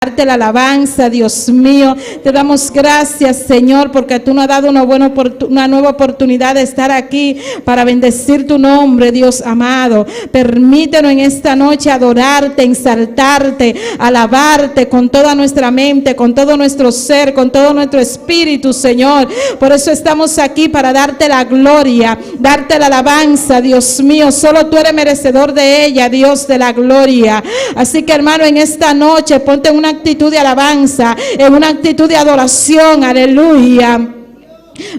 darte la alabanza, Dios mío. Te damos gracias, Señor, porque tú nos has dado una nueva oportunidad de estar aquí para bendecir tu nombre, Dios amado. Permítenos en esta noche adorarte, exaltarte, alabarte con toda nuestra mente, con todo nuestro ser, con todo nuestro espíritu, Señor. Por eso estamos aquí, para darte la gloria, darte la alabanza, Dios mío. Solo tú eres merecedor de ella, Dios de la gloria. Así que, hermano, en esta noche ponte en una actitud de alabanza, en una actitud de adoración, aleluya,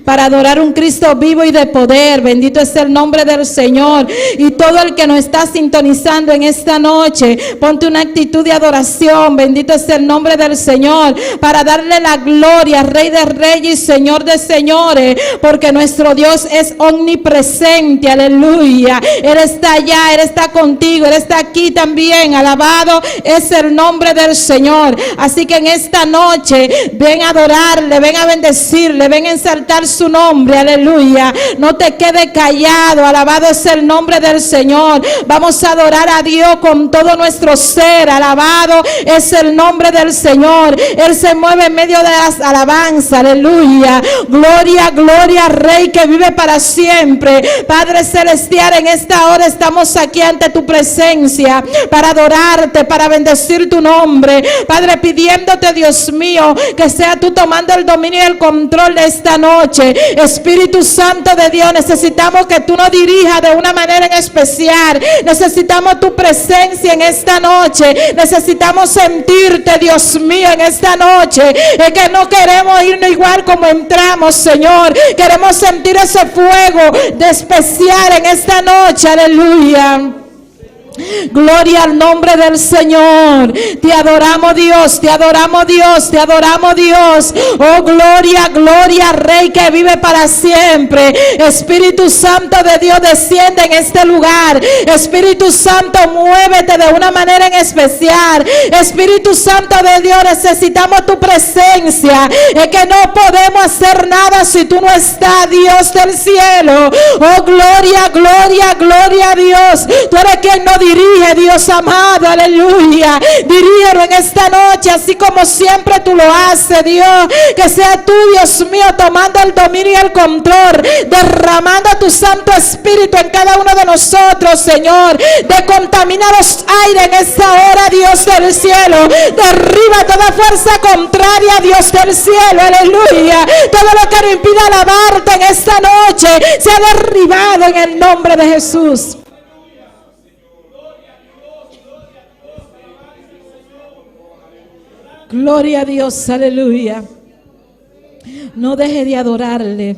para adorar un Cristo vivo y de poder. Bendito es el nombre del Señor. Y todo el que nos está sintonizando en esta noche, ponte una actitud de adoración. Bendito es el nombre del Señor, para darle la gloria, Rey de Reyes y Señor de Señores, porque nuestro Dios es omnipresente, aleluya. Él está allá, Él está contigo, Él está aquí también. Alabado es el nombre del Señor. Así que en esta noche ven a adorarle, ven a bendecirle, ven a exaltar su nombre, aleluya. No te quedes callado, alabado es el nombre del Señor. Vamos a adorar a Dios con todo nuestro ser, alabado es el nombre del Señor. Él se mueve en medio de las alabanzas, aleluya. Gloria, gloria, Rey que vive para siempre. Padre celestial, en esta hora estamos aquí ante tu presencia para adorarte, para bendecir tu nombre, Padre, pidiéndote, Dios mío, que sea tú tomando el dominio y el control de esta noche. Espíritu Santo de Dios, necesitamos que tú nos dirijas de una manera en especial. Necesitamos tu presencia en esta noche. Necesitamos sentirte, Dios mío, en esta noche. Es que no queremos irnos igual como entramos, Señor. Queremos sentir ese fuego de especial en esta noche, aleluya. Gloria al nombre del Señor. Te adoramos, Dios, te adoramos, Dios, te adoramos, Dios. Oh, gloria, gloria, Rey que vive para siempre. Espíritu Santo de Dios, desciende en este lugar. Espíritu Santo, muévete de una manera en especial. Espíritu Santo de Dios, necesitamos tu presencia. Es que no podemos hacer nada si tú no estás, Dios del cielo. Oh, gloria, gloria, gloria a Dios. Tú eres quien nos dirige, Dios amado, aleluya. Dirígelo en esta noche, así como siempre tú lo haces, Dios. Que sea tú, Dios mío, tomando el dominio y el control, derramando tu Santo Espíritu en cada uno de nosotros, Señor. Decontamina los aires en esta hora, Dios del cielo. Derriba toda fuerza contraria, Dios del cielo, aleluya. Todo lo que nos impida alabarte en esta noche sea derribado en el nombre de Jesús. Gloria a Dios, aleluya. No deje de adorarle,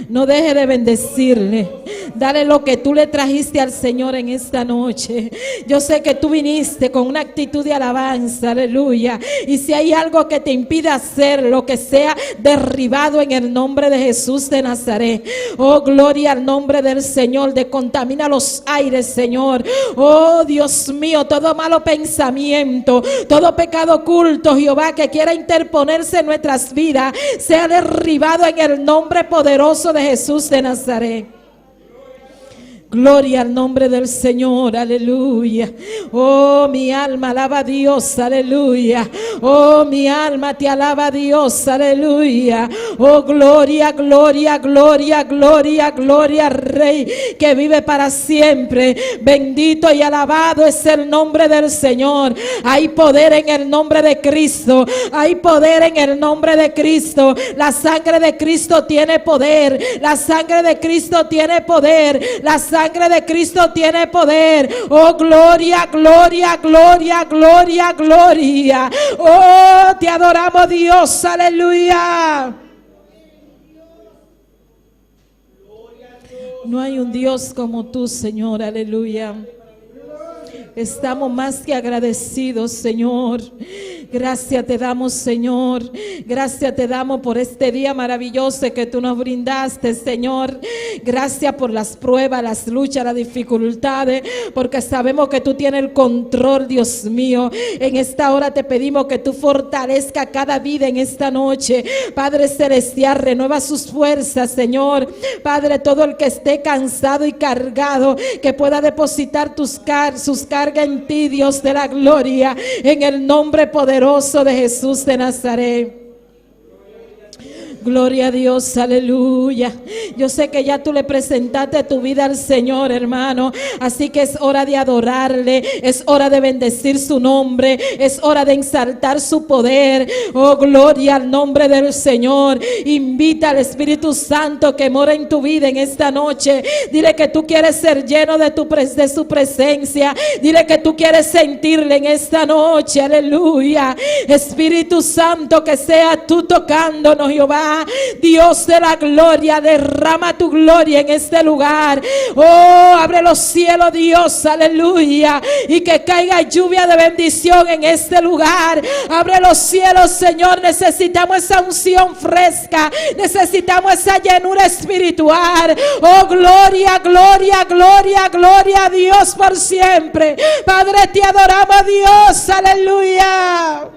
no deje de bendecirle. Dale lo que tú le trajiste al Señor en esta noche. Yo sé que tú viniste con una actitud de alabanza, aleluya. Y si hay algo que te impide hacer, lo que sea derribado en el nombre de Jesús de Nazaret. Oh, gloria al nombre del Señor. Decontamina los aires, Señor. Oh, Dios mío, todo malo pensamiento, todo pecado oculto, Jehová, que quiera interponerse en nuestras vidas, sea derribado en el nombre poderoso de Jesús de Nazaret. Gloria al nombre del Señor, aleluya. Oh, mi alma alaba a Dios, aleluya. Oh, mi alma te alaba a Dios, aleluya. Oh, gloria, gloria, gloria, gloria, gloria, Rey que vive para siempre. Bendito y alabado es el nombre del Señor. Hay poder en el nombre de Cristo. Hay poder en el nombre de Cristo. La sangre de Cristo tiene poder. La sangre de Cristo tiene poder. La sangre de Cristo tiene poder. Oh, gloria, gloria, gloria, gloria, gloria. Oh, te adoramos, Dios, aleluya. No hay un Dios como tú, Señor, aleluya. Estamos más que agradecidos, Señor. Gracias te damos, Señor. Gracias te damos por este día maravilloso que tú nos brindaste, Señor. Gracias por las pruebas, las luchas, las dificultades, porque sabemos que tú tienes el control, Dios mío. En esta hora te pedimos que tú fortalezca cada vida en esta noche. Padre celestial, renueva sus fuerzas, Señor. Padre, todo el que esté cansado y cargado, que pueda depositar sus cargas recarga en ti, Dios de la gloria, en el nombre poderoso de Jesús de Nazaret. Gloria a Dios, aleluya. Yo sé que ya tú le presentaste tu vida al Señor, hermano. Así que es hora de adorarle, es hora de bendecir su nombre, es hora de exaltar su poder. Oh, gloria al nombre del Señor. Invita al Espíritu Santo que mora en tu vida en esta noche. Dile que tú quieres ser lleno de su presencia. Dile que tú quieres sentirle en esta noche, aleluya. Espíritu Santo, que sea tú tocándonos, Jehová. Dios de la gloria, derrama tu gloria en este lugar. Oh, abre los cielos, Dios, aleluya, y que caiga lluvia de bendición en este lugar. Abre los cielos, Señor. Necesitamos esa unción fresca, necesitamos esa llenura espiritual. Oh, gloria, gloria, gloria, gloria a Dios por siempre. Padre, te adoramos, Dios, aleluya.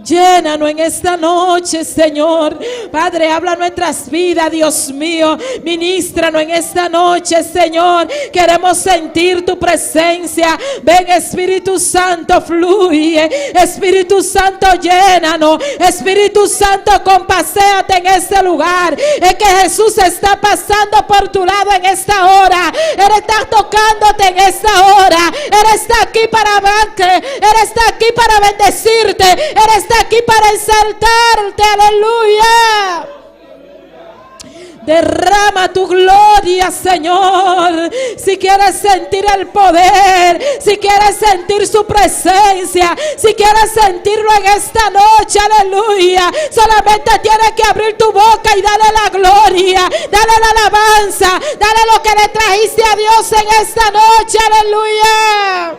Llénanos en esta noche, Señor. Padre, habla nuestras vidas, Dios mío. Ministranos en esta noche, Señor. Queremos sentir tu presencia. Ven, Espíritu Santo, fluye. Espíritu Santo, llénanos. Espíritu Santo, compaséate en este lugar. Es que Jesús está pasando por tu lado en esta hora. Él está tocándote en esta hora. Él está aquí para amarte. Él está aquí para bendecirte. Él está aquí para exaltarte, aleluya. Derrama tu gloria, Señor. Si quieres sentir el poder, si quieres sentir su presencia, si quieres sentirlo en esta noche, aleluya, solamente tienes que abrir tu boca y darle la gloria, dale la alabanza, dale lo que le trajiste a Dios en esta noche, aleluya.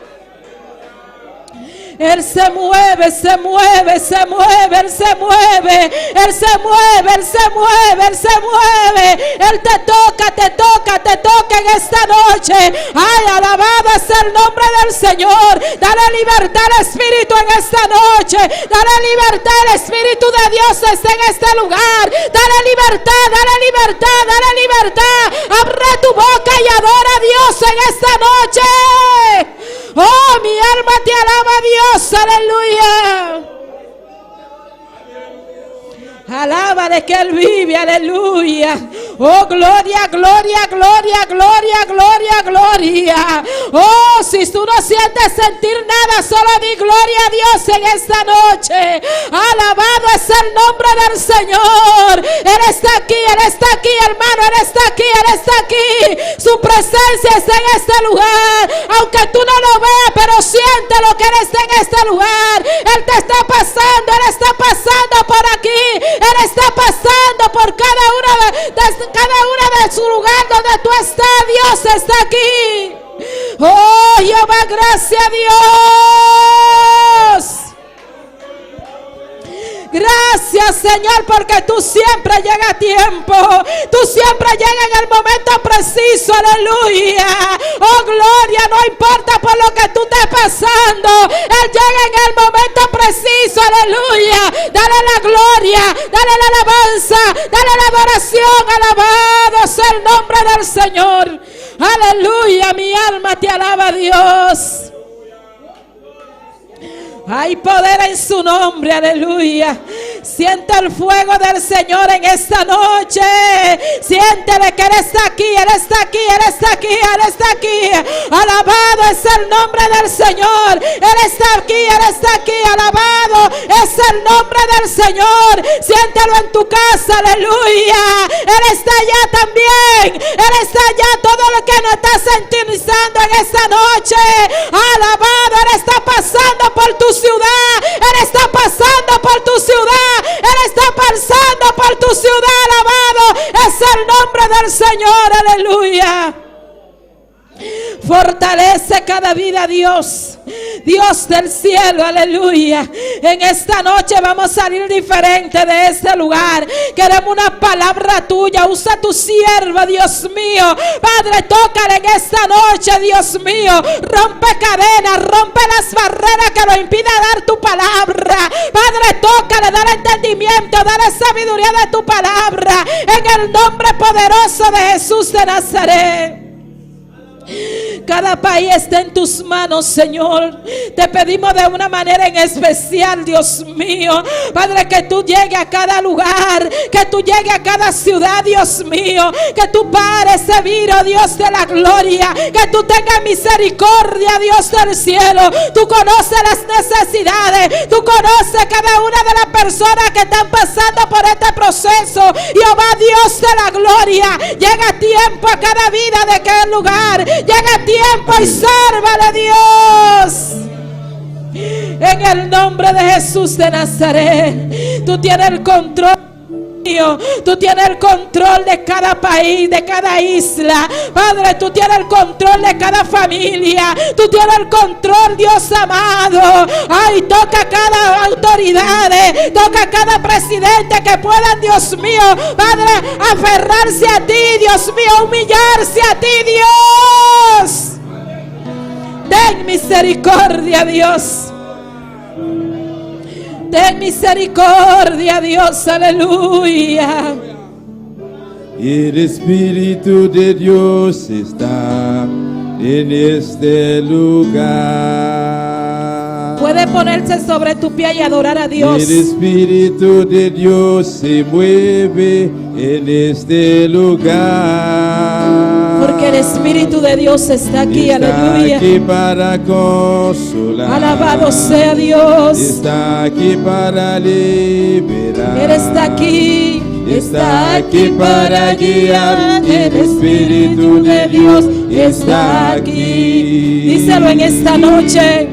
Él se mueve, se mueve, se mueve, Él se mueve, Él se mueve, Él se mueve, Él se mueve. Él te toca, te toca, te toca en esta noche. Ay, alabado es el nombre del Señor. Dale libertad al Espíritu en esta noche. Dale libertad, el Espíritu de Dios está en este lugar. Dale libertad, dale libertad, dale libertad. Abre tu boca y adora a Dios en esta noche. Oh, mi alma te alaba, Dios, aleluya. Alábale que Él vive, aleluya. Oh, gloria, gloria, gloria, gloria, gloria, gloria. Oh, si tú no sientes sentir nada, solo di gloria a Dios en esta noche. Alabado es el nombre del Señor. Él está aquí, hermano, Él está aquí, Él está aquí. Su presencia está en este lugar. Aunque tú no lo veas, pero siente lo que Él está en este lugar. Él te está pasando, Él está pasando por aquí. Él está pasando por cada una de su lugar donde tú estás. Dios está aquí. Oh, Jehová, gracias a Dios. Gracias, Señor, porque tú siempre llegas a tiempo. Tú siempre llegas en el momento preciso, aleluya. Oh, gloria, no importa por lo que tú estés pasando. Él llega en el momento preciso, aleluya. Dale la gloria, dale la alabanza, dale la adoración. Alabado sea el nombre del Señor. Aleluya, mi alma te alaba, Dios. Hay poder en su nombre, aleluya. Siente el fuego del Señor en esta noche. Siéntele que Él está aquí, Él está aquí, Él está aquí, Él está aquí. Alabado es el nombre del Señor. Él está aquí, Él está aquí. Alabado es el nombre del Señor. Siéntelo en tu casa, aleluya. Él está allá también. Él está allá, todo lo que nos está sintonizando en esta noche. Alabado, Él está pasando por tu ciudad. Él está pasando por tu ciudad. Él está pasando por tu ciudad. Alabado es el nombre del Señor, aleluya. Fortalece cada vida, Dios. Dios del cielo, aleluya. En esta noche vamos a salir diferente de este lugar. Queremos una palabra tuya. Usa tu sierva, Dios mío. Padre, tócale en esta noche, Dios mío. Rompe cadenas, rompe las barreras que nos impida dar tu palabra. Padre, tócale, dale entendimiento, dale sabiduría de tu palabra. En el nombre poderoso de Jesús de Nazaret. Cada país está en tus manos, Señor. Te pedimos de una manera en especial, Dios mío, Padre, que tú llegues a cada lugar, que tú llegues a cada ciudad, Dios mío, que tú pares ese virus, Dios de la gloria, que tú tengas misericordia, Dios del cielo. Tú conoces las necesidades, tú conoces cada una de las personas que están pasando por este proceso. Jehová, Dios de la gloria, llega a tiempo a cada vida de aquel lugar, llega a tiempo y sálvale, Dios. En el nombre de Jesús de Nazaret, tú tienes el control. Tú tienes el control de cada país, de cada isla. Padre, tú tienes el control de cada familia. Tú tienes el control, Dios amado. Ay, toca a cada autoridad, toca a cada presidente que puedan, Dios mío, Padre, aferrarse a ti, Dios mío, humillarse a ti, Dios. Ten misericordia, Dios. Ten misericordia, Dios, aleluya. El Espíritu de Dios está en este lugar. Puede ponerse sobre tu pie y adorar a Dios. El Espíritu de Dios se mueve en este lugar. Porque el Espíritu de Dios está aquí, Está aleluya. aquí para consolar. Alabado sea Dios. Está aquí para liberar. Él está aquí. Está aquí para guiar. El Espíritu de Dios está aquí. Díselo en esta noche.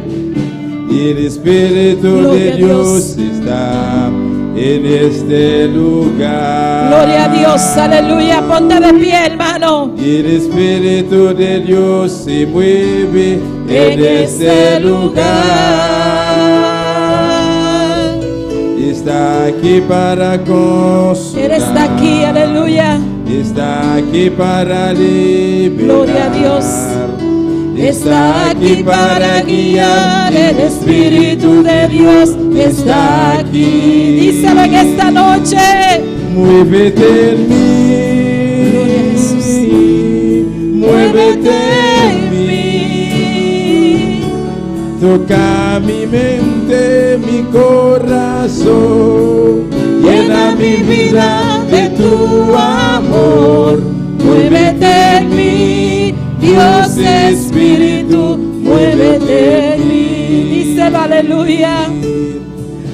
El Espíritu Gloria de a Dios está en este lugar. Gloria a Dios, aleluya. Ponte de pie, hermano. El Espíritu de Dios se mueve en este lugar. Está aquí para consolar. Él está aquí, aleluya. Está aquí para liberar. Gloria a Dios. Está aquí para guiar. El Espíritu de Dios está aquí. Díselo en esta noche. Muévete en mí. Gloria a Jesús. Muévete en mí. Toca mi mente, mi corazón. Llena mi vida de tu amor. Muévete en mí. Dios Espíritu, muévete en mí. Díselo, aleluya.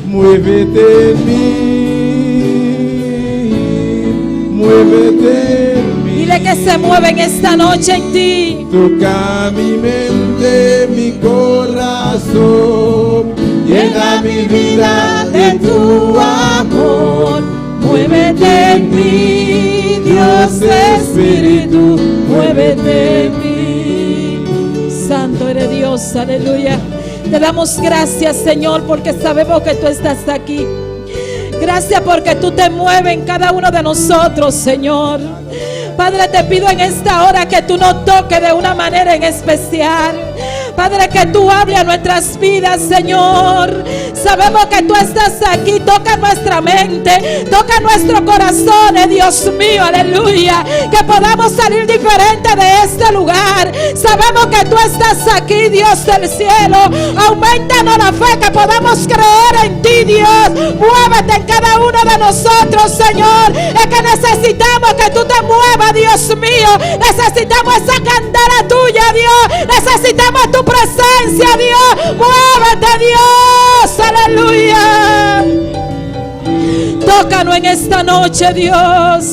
Muévete en mí. Muévete en mí. Dile que se mueve en esta noche en ti. Toca mi mente, mi corazón. Llena mi vida de tu amor. Muévete en mí, Dios Espíritu, muévete en mí. Santo eres Dios, aleluya. Te damos gracias, Señor, porque sabemos que tú estás aquí. Gracias porque tú te mueves en cada uno de nosotros, Señor. Padre, te pido en esta hora que tú nos toques de una manera en especial. Padre, que tú hables a nuestras vidas, Señor. Sabemos que tú estás aquí. Toca nuestra mente, toca nuestro corazón, Dios mío, aleluya. Que podamos salir diferente de este lugar. Sabemos que tú estás aquí, Dios del cielo. Aumentanos la fe, que podamos creer en ti, Dios. Muévete en cada uno de nosotros, Señor. Es que necesitamos que tú te muevas, Dios mío. Necesitamos esa candela tuya, Dios. Necesitamos tu presencia, Dios. Muévete, Dios, aleluya. Tócanos en esta noche, Dios.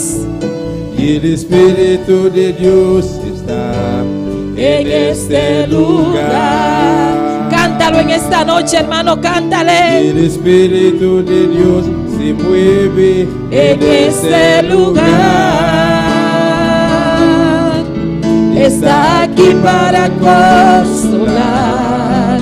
Y el Espíritu de Dios está en este lugar. Cántalo en esta noche, hermano, cántale. El Espíritu de Dios se mueve En este lugar. Está aquí para consolar.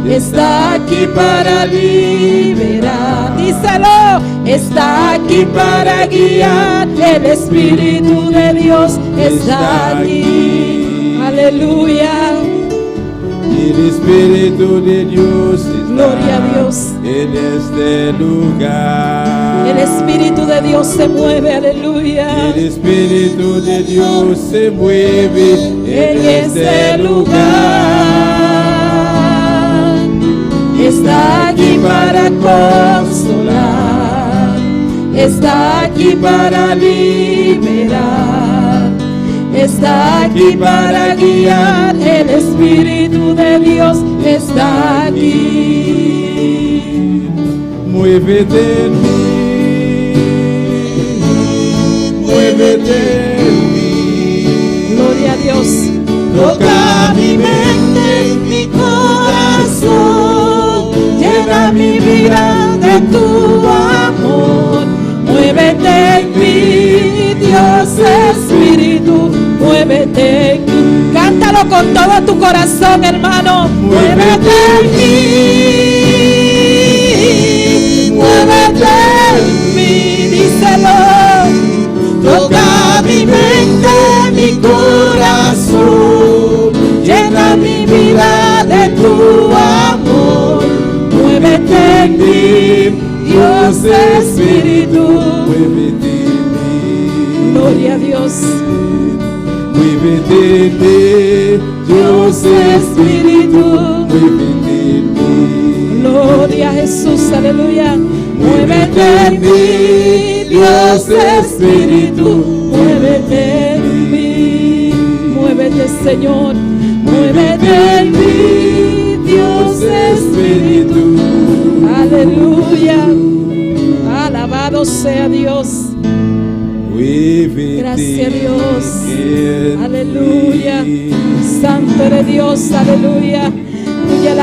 Está aquí para liberar. Díselo. Está aquí para guiar. El Espíritu de Dios está aquí. Aleluya. El Espíritu de Dios está Gloria a Dios. en este lugar. El Espíritu de Dios se mueve, aleluya. El Espíritu de Dios se mueve en este lugar. Está aquí para consolar, está aquí para liberar, está aquí para guiar. El Espíritu de Dios está aquí. Muévete en mí, muévete en mí. Gloria a Dios. Toca mi mente, mi corazón, llena mi vida de tu amor. Muévete en mí, Dios Espíritu, muévete en mí. Cántalo con todo tu corazón, hermano. Muévete en mí, muévete en mí, díselo. Toca mi mente, mi corazón, llena mi vida de tu amor. Muévete en mí, Dios Espíritu. Muévete en mí. Gloria a Dios. Muévete en mí, Dios Espíritu. Muévete en mí. Gloria a Jesús, aleluya. Muévete en mí, Dios Espíritu. Muévete en mí. Muévete, Señor. Muévete en mí, Dios Espíritu. Aleluya. Alabado sea Dios. Muévete Gracias, Dios. en Aleluya. mí. Santo eres Dios, aleluya. Tuya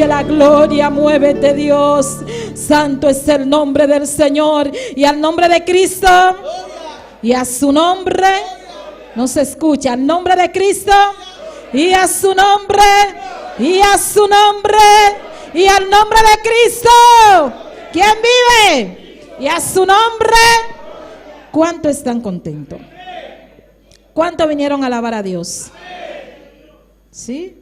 la gloria, muévete Dios. Santo es el nombre del Señor. Y al nombre de Cristo, y a su nombre, no se escucha, al nombre de Cristo, y a su nombre, y a su nombre, y al nombre de Cristo. ¿Quién vive? Y a su nombre. ¿Cuánto están contentos? ¿Cuánto vinieron a alabar a Dios? ¿Sí?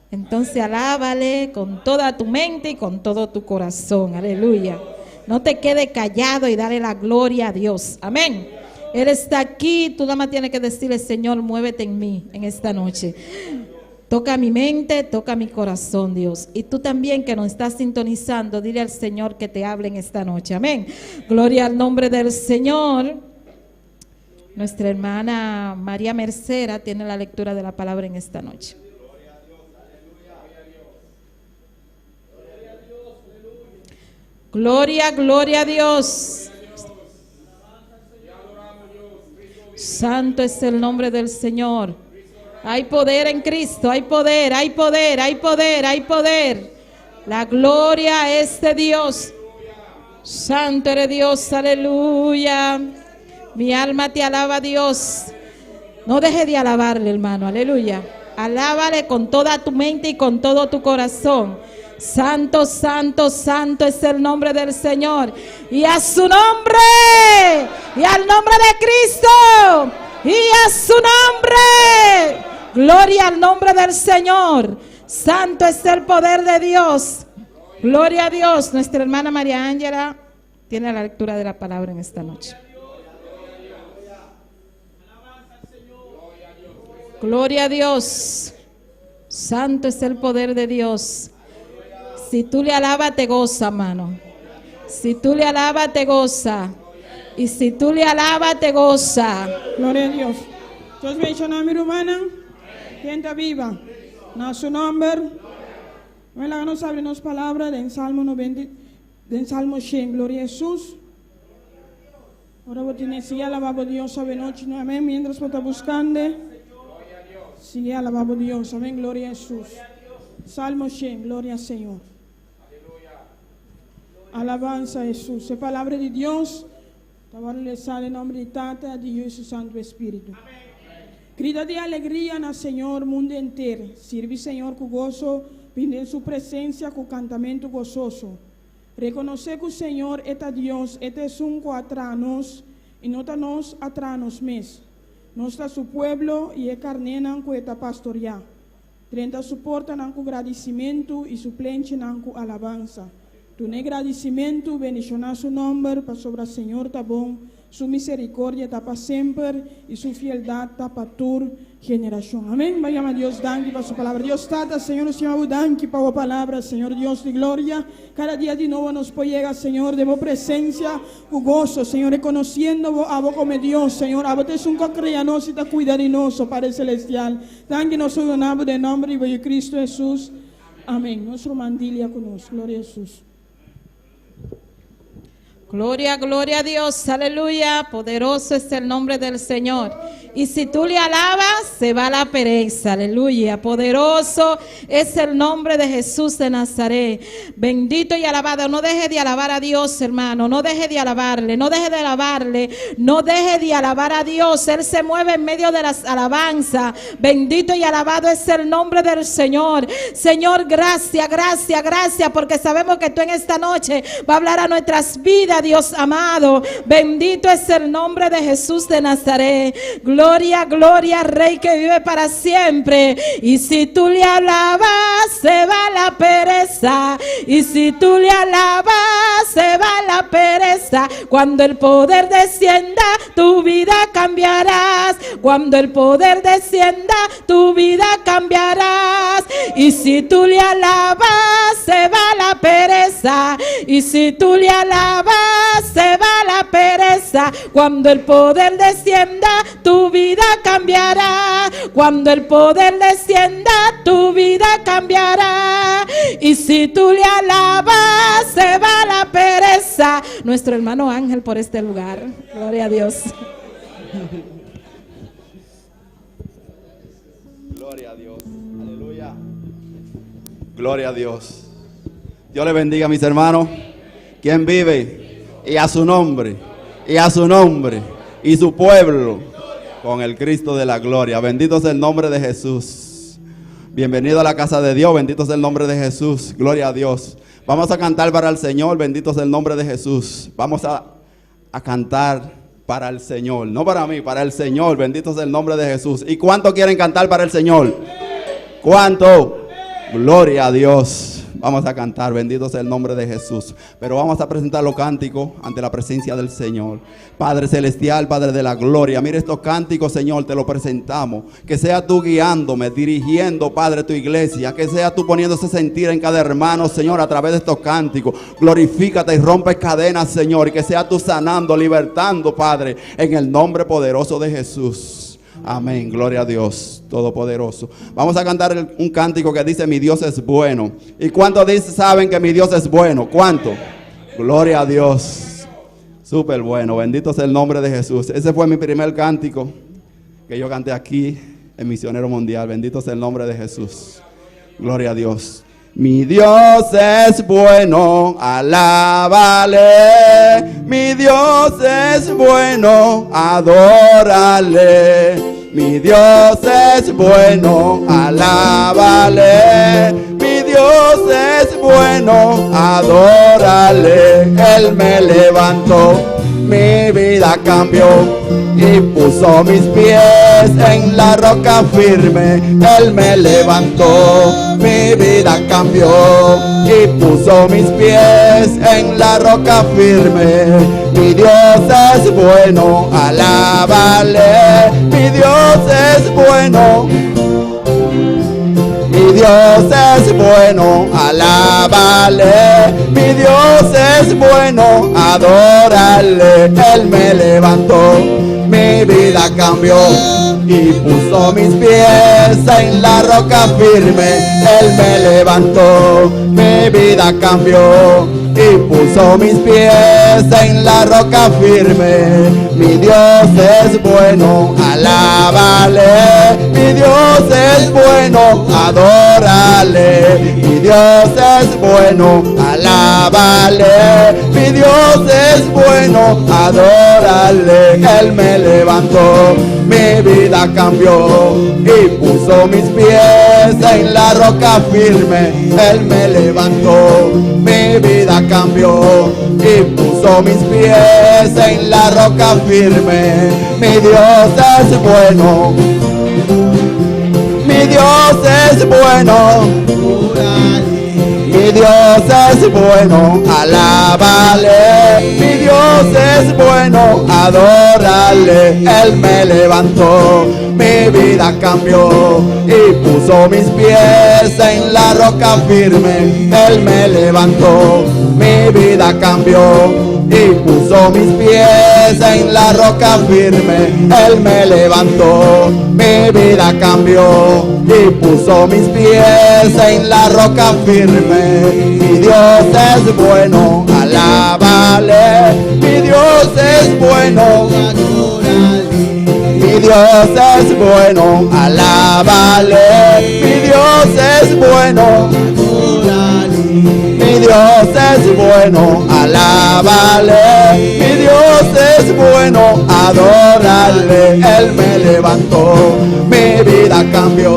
Entonces alábale con toda tu mente y con todo tu corazón. Aleluya. No te quedes callado y dale la gloria a Dios. Amén. Él está aquí. Tú nada más tienes que decirle: Señor, muévete en mí en esta noche. Toca mi mente, toca mi corazón, Dios. Y tú también que nos estás sintonizando, dile al Señor que te hable en esta noche. Amén. Gloria al nombre del Señor. Nuestra hermana María Mercera tiene la lectura de la palabra en esta noche. Gloria, gloria a Dios. Santo es el nombre del Señor. Hay poder en Cristo, hay poder, hay poder, hay poder, hay poder. La gloria es de Dios. Santo eres Dios, aleluya. Mi alma te alaba, Dios. No deje de alabarle, hermano, aleluya. Alábale con toda tu mente y con todo tu corazón. Santo, santo, santo es el nombre del Señor. Y a su nombre, y al nombre de Cristo, y a su nombre. Gloria al nombre del Señor. Santo es el poder de Dios. Gloria a Dios. Nuestra hermana María Ángela tiene la lectura de la palabra en esta noche. Gloria a Dios. Santo es el poder de Dios. Si tú le alabas, te goza, mano. Si tú le alabas, te goza. Y si tú le alabas, te goza. Gloria a Dios. Dios bendiga mi hermana. Gente viva. Na su nombre. Me la nos abrimos palabra en Salmo 90, en Salmo 100. Gloria a Jesús. Ahora voy a tener que alabar a Dios esta noche. Amén. Mientras está buscando. Sigue alabando a Dios. Amén. Gloria a Jesús. Salmo 100. Gloria al Señor. Alabanza a Jesús. Es palabra de Dios. Ahora le sale en nombre de Tata, de Dios y su Santo Espíritu. Grita de alegría en el Señor, mundo entero. Sirve, Señor, con gozo. Pide su presencia con cantamento gozoso. Reconoce que el Señor es Dios, este es un atranos y no nos atranos mes. no está su pueblo y es carnenan que está pastorear. 30 soportan con agradecimiento y suplencia con alabanza. Tu agradecimiento, bendicionar su nombre, para sobre el Señor tabón, su misericordia está para siempre y su fieldad está para tu generación. Amén. Vayamos a Dios, danke para su palabra. Dios trata, Señor, Señor, danke para la palabra, Señor Dios de gloria. Cada día de nuevo nos puede llegar, Señor, de vos presencia, tu gozo, Señor, reconociendo a vos como Dios, Señor. A vos es un co-creador y te cuidadinoso, Padre Celestial. Danke, nos ordenamos de nombre de Cristo Jesús. Amén. Nuestro mandilia con nosotros. Gloria a Jesús. Gloria, gloria a Dios, aleluya, poderoso es el nombre del Señor. Y si tú le alabas, se va la pereza, aleluya. Poderoso es el nombre de Jesús de Nazaret. Bendito y alabado. No deje de alabar a Dios, hermano. No deje de alabarle, no deje de alabarle. No deje de alabar a Dios. Él se mueve en medio de las alabanzas. Bendito y alabado es el nombre del Señor. Señor, gracias, gracias, gracias, porque sabemos que tú en esta noche va a hablar a nuestras vidas, Dios amado. Bendito es el nombre de Jesús de Nazaret. Gloria, gloria, Rey que vive para siempre. Y si tú le alabas, se va la pereza. Y si tú le alabas, se va la pereza. Cuando el poder descienda, tu vida cambiarás. Cuando el poder descienda, tu vida cambiarás. Y si tú le alabas, se va la pereza. Y si tú le alabas, se va la pereza. Cuando el poder descienda, tu vida cambiará. Cuando el poder descienda, tu vida cambiará. Y si tú le alabas, se va la pereza. Nuestro hermano Ángel por este lugar. Gloria a Dios. Gloria a Dios. Aleluya. Gloria a Dios. Dios le bendiga, mis hermanos. ¿Quién vive? Y a su nombre. Y a su nombre. Y su pueblo. Con el Cristo de la gloria. Bendito sea el nombre de Jesús. Bienvenido a la casa de Dios. Bendito sea el nombre de Jesús. Gloria a Dios. Vamos a cantar para el Señor. Bendito sea el nombre de Jesús. Vamos a cantar para el Señor. No para mí, para el Señor. Bendito sea el nombre de Jesús. ¿Y cuánto quieren cantar para el Señor? ¿Cuánto? Gloria a Dios. Vamos a cantar, bendito sea el nombre de Jesús. Pero vamos a presentar los cánticos ante la presencia del Señor. Padre celestial, Padre de la gloria, mire estos cánticos, Señor, te los presentamos. Que sea tú guiándome, dirigiendo, Padre, tu iglesia. Que sea tú poniéndose sentir en cada hermano, Señor, a través de estos cánticos. Glorifícate y rompe cadenas, Señor. Y que sea tú sanando, libertando, Padre, en el nombre poderoso de Jesús. Amén, gloria a Dios Todopoderoso. Vamos a cantar un cántico que dice: mi Dios es bueno. ¿Y cuántos saben que mi Dios es bueno? ¿Cuánto? Gloria a Dios. Súper bueno, bendito sea el nombre de Jesús. Ese fue mi primer cántico que yo canté aquí en Misionero Mundial. Bendito sea el nombre de Jesús. Gloria a Dios. Mi Dios es bueno, alábale. Mi Dios es bueno, adórale. Mi Dios es bueno, alábale. Mi Dios es bueno, adórale. Él me levantó, mi vida cambió y puso mis pies en la roca firme. Él me levantó, mi vida cambió y puso mis pies en la roca firme. Mi Dios es bueno, alábale. Mi Dios es bueno. Mi Dios es bueno, alábale. Mi Dios es bueno, adórale. Él me levantó, mi vida cambió y puso mis pies en la roca firme. Él me levantó, mi vida cambió y puso mis pies en la roca firme. Mi Dios es bueno, alábale. Mi Dios es bueno, adórale. Mi Dios es bueno, alábale. Mi Dios es bueno, adórale. Él me levantó, mi vida cambió y puso mis pies en la roca firme. Él me levantó, mi vida cambió y puso puso mis pies en la roca firme. Mi Dios es bueno, mi Dios es bueno, mi Dios es bueno, alábale. Mi Dios es bueno, adórale. Él me levantó, mi vida cambió y puso mis pies en la roca firme. Él me levantó, mi vida cambió y puso mis pies en la roca firme. Él me levantó, mi vida cambió y puso mis pies en la roca firme. Mi Dios es bueno, alábale. Mi Dios es bueno, mi Dios es bueno, alábale. Mi Dios es bueno, mi Dios es bueno, alábale. Mi Dios es bueno, adórale. Él me levantó, mi vida cambió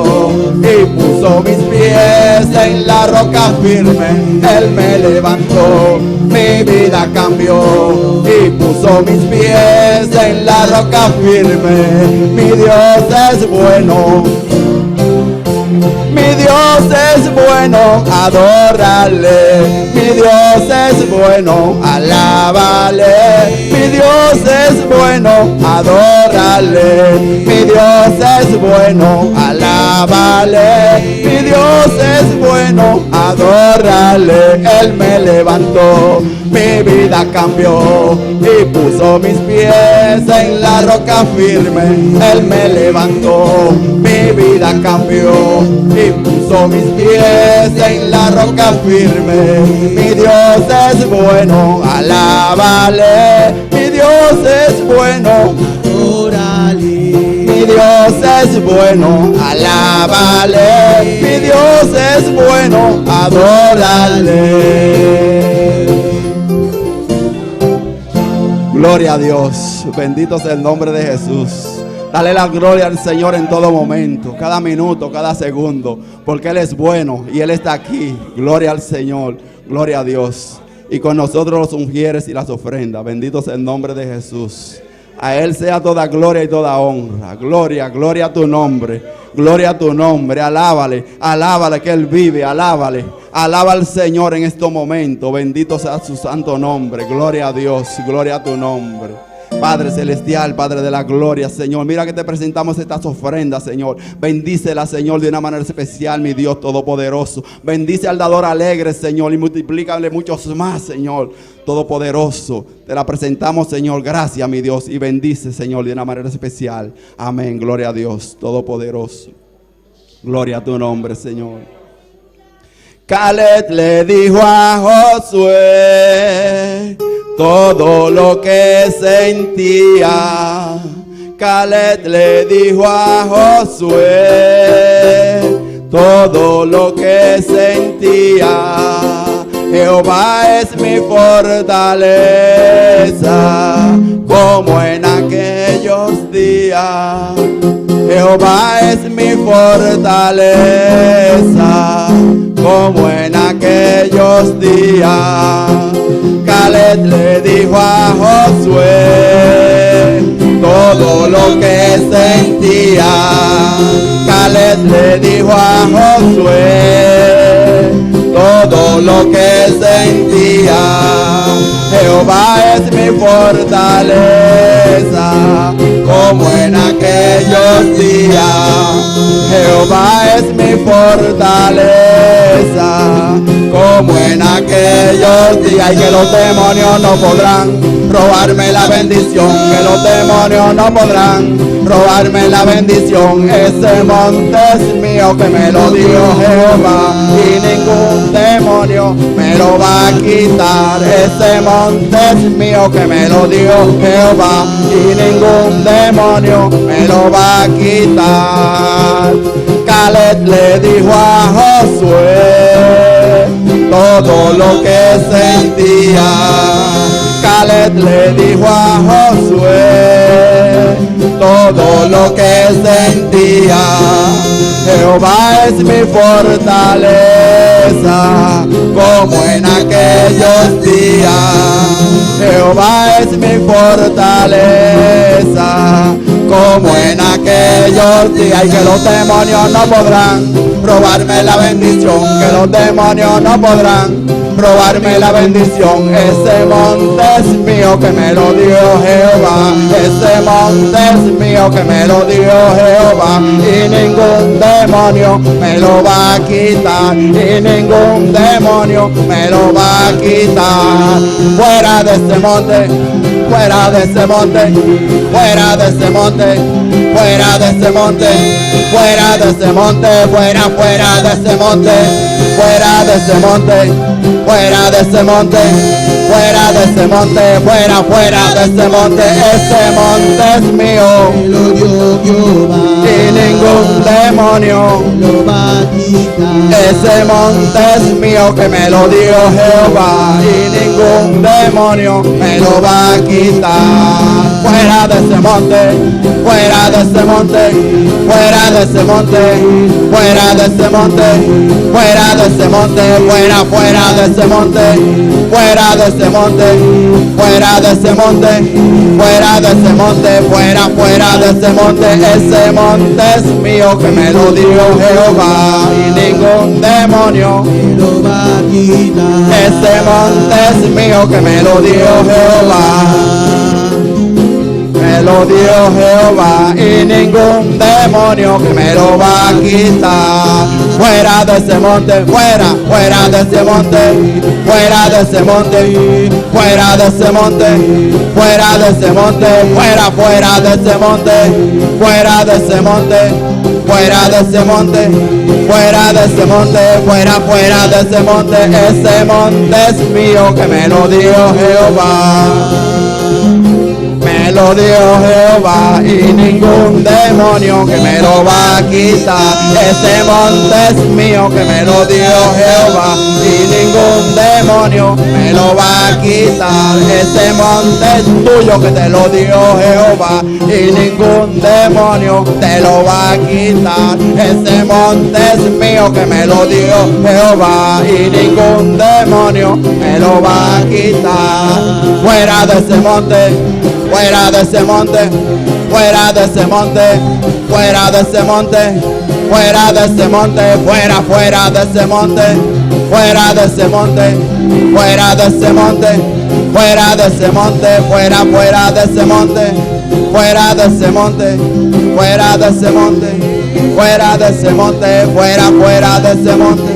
y puso mis pies en la roca firme. Él me levantó, mi vida cambió y puso mis pies en la roca firme. Mi Dios es bueno, mi Dios es bueno, adórale. Mi Dios es bueno, alábale. Mi Dios es bueno, adórale. Mi Dios es bueno, alábale. Mi Dios es bueno, adórale. Él me levantó, mi vida cambió y puso mis pies en la roca firme. Él me levantó, mi vida cambió y puso mis pies en la roca firme. Mi Dios es bueno, alábale. Mi Dios es bueno, adórale. Mi Dios es bueno, alábale. Mi Dios es bueno, adórale. Gloria a Dios, bendito sea el nombre de Jesús. Dale la gloria al Señor en todo momento, cada minuto, cada segundo, porque Él es bueno y Él está aquí. Gloria al Señor, gloria a Dios. Y con nosotros los ungieres y las ofrendas. Bendito sea el nombre de Jesús. A Él sea toda gloria y toda honra. Gloria, gloria a tu nombre. Gloria a tu nombre. Alábale, alábale que Él vive. Alábale, alaba al Señor en estos momentos. Bendito sea su santo nombre. Gloria a Dios, gloria a tu nombre. Padre celestial, Padre de la gloria, Señor, mira que te presentamos estas ofrendas, Señor. Bendícela, Señor, de una manera especial, mi Dios todopoderoso. Bendice al dador alegre, Señor, y multiplícale muchos más, Señor todopoderoso. Te la presentamos, Señor. Gracias, mi Dios, y bendice, Señor, de una manera especial. Amén. Gloria a Dios todopoderoso. Gloria a tu nombre, Señor. Caleb le dijo a Josué todo lo que sentía. Caleb le dijo a Josué todo lo que sentía. Jehová es mi fortaleza, como en aquellos días. Jehová es mi fortaleza, como en aquellos días. Caleb le dijo a Josué todo lo que sentía. Caleb le dijo a Josué todo lo que sentía. Jehová es mi fortaleza, como en aquellos días. Jehová es mi fortaleza, como en aquellos días. Y que los demonios no podrán robarme la bendición, que los demonios no podrán robarme la bendición. Ese monte es mío, que me lo dio Jehová, y ningún demonio me lo va a quitar. Ese monte es mío, que me lo dio Jehová, y ningún demonio me lo va a quitar. Caleb le dijo a Josué todo lo que sentía. Caleb le dijo a Josué todo lo que sentía. Jehová es mi fortaleza, como en aquellos días. Jehová es mi fortaleza, como en aquellos días. Y que los demonios no podrán robarme la bendición, que los demonios no podrán robarme la bendición. Ese monte es mío, que me lo dio Jehová. Ese monte es mío, que me lo dio Jehová. Y ningún demonio me lo va a quitar. Y ningún demonio me lo va a quitar. Fuera de ese monte, fuera de ese monte, fuera de ese monte, fuera de ese monte, fuera de ese monte, fuera, fuera de ese monte, fuera de ese monte, fuera de ese monte, fuera de ese monte, fuera, fuera de ese monte. Ese monte es mío, Me lo dio Jehová. y ningún demonio. Lo va a quitar. Ese monte es mío, que me lo dio Jehová, y ningún demonio me lo va a quitar. Fuera de ese monte, fuera de ese monte, fuera de ese monte, fuera de ese monte, fuera de ese monte, fuera, fuera de ese monte, fuera de ese monte, fuera de ese monte, fuera de ese monte, fuera, fuera de ese monte. Ese monte es mío, que me lo dio Jehová, y ningún demonio. Me lo va a quitar. Ese monte es mío, que me lo dio Jehová. Me lo dio Jehová, y ningún demonio que me lo va a quitar. Fuera de ese monte, fuera, fuera de ese monte, fuera de ese monte, fuera de ese monte, fuera de ese monte, fuera, fuera de ese monte, fuera de ese monte, fuera de ese monte, fuera de ese monte, fuera, fuera de ese monte. Ese monte es mío, que me lo dio Jehová. Me lo dio Jehová, y ningún demonio que me lo va a quitar. Ese monte es mío, que me lo dio Jehová, y ningún demonio me lo va a quitar. Ese monte es tuyo, que te lo dio Jehová, y ningún demonio te lo va a quitar. Ese monte es mío, que me lo dio Jehová, y ningún demonio me lo va a quitar. Fuera de ese monte, fuera de ese monte, fuera de ese monte, fuera de ese monte, fuera de ese monte, fuera, fuera de ese monte, fuera de ese monte, fuera de ese monte, fuera de ese monte, fuera, fuera de ese monte, fuera de ese monte, fuera de ese monte, fuera de ese monte, fuera, fuera de ese monte.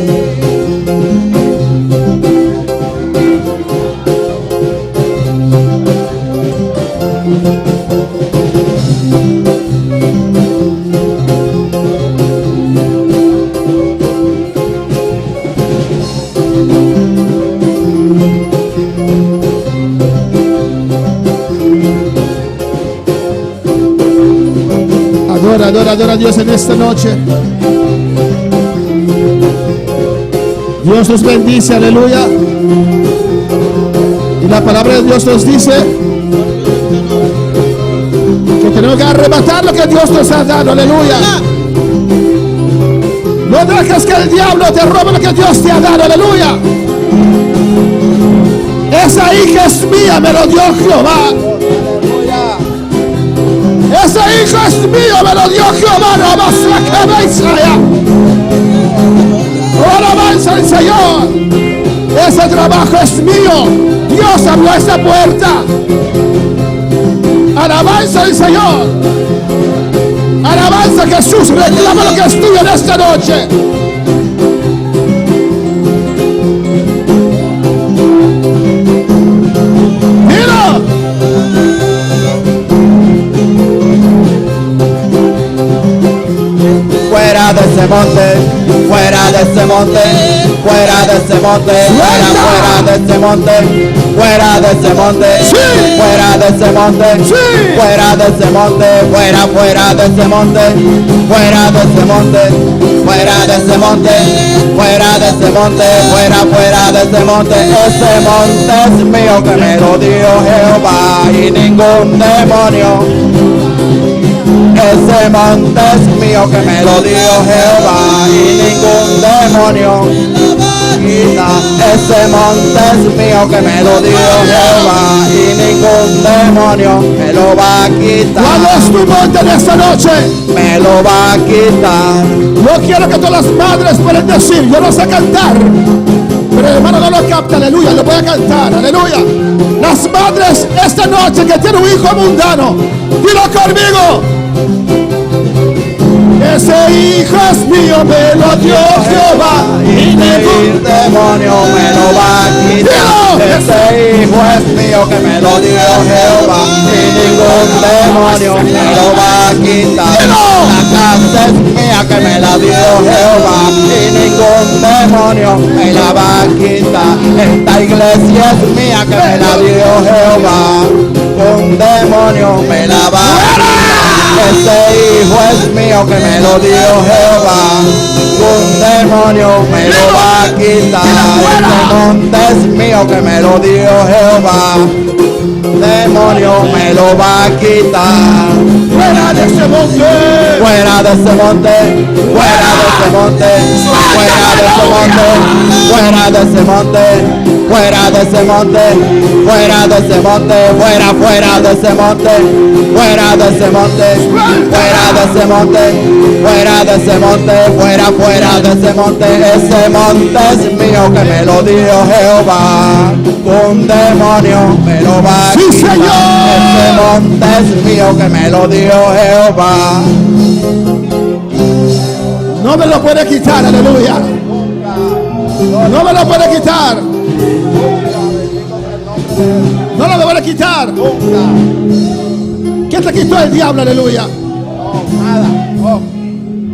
Adora, adora, adora a Dios en esta noche. Dios nos bendice, aleluya. Y la palabra de Dios nos dice que tenemos que arrebatar lo que Dios nos ha dado, aleluya. No dejes que el diablo te robe lo que Dios te ha dado, aleluya. Esa hija es mía, me lo dio Jehová. Ese hijo es mío, me lo dio Jehová, no más la cabeza ya. Oh, alabanza al Señor. Ese trabajo es mío. Dios abrió esa puerta. Alabanza al Señor. Alabanza a Jesús. Reclama lo que es tuyo en esta noche. Mira. Fuera de ese monte, fuera de ese monte, fuera de ese monte, fuera, fuera de ese monte, fuera de ese monte, fuera de ese monte, fuera de ese monte, fuera, fuera de ese monte, fuera de ese monte, fuera de ese monte, fuera de ese monte, fuera, fuera de ese monte. Ese monte es mío, que me lo dio Jehová, y ningún demonio. Ese monte es mío que me lo dio Jehová y ningún demonio quita. Ese monte es mío que me lo dio Jehová y ningún demonio me lo va a quitar. ¿Cuál es tu monte de esta noche? Me lo va a quitar. Yo quiero que todas las madres puedan decir, yo no sé cantar, pero el hermano no lo capta, aleluya, lo voy a cantar, aleluya. Las madres esta noche que tienen un hijo mundano, dilo conmigo. Ese hijo es mío, me lo dio Jehová y ningún demonio me lo va a quitar. Ese hijo es mío que me lo dio Jehová y ningún demonio me lo va a quitar. La casa es mía que me la dio Jehová y ningún demonio me la va a quitar. Esta iglesia es mía que me la dio Jehová, un demonio me la va a quitar. Ese hijo es mío que me lo dio Jehová, un demonio me lo va a quitar. Este monte es mío que me lo dio Jehová, demonio me lo va a quitar. fuera de ese monte, Fuera de ese monte, fuera de ese monte, fuera de ese monte, fuera de ese monte, fuera de ese monte, fuera de ese monte, fuera de ese monte, fuera de ese monte, fuera de ese monte, fuera de ese monte, fuera de ese monte. Ese monte es mío que me lo dio Jehová, un demonio me lo va a ¡Sí, quitar. Señor! Ese monte es mío que me lo dio Jehová. no me lo puede quitar, aleluya. No me lo puede quitar. No lo puede quitar. ¿Qué te quitó el diablo, aleluya?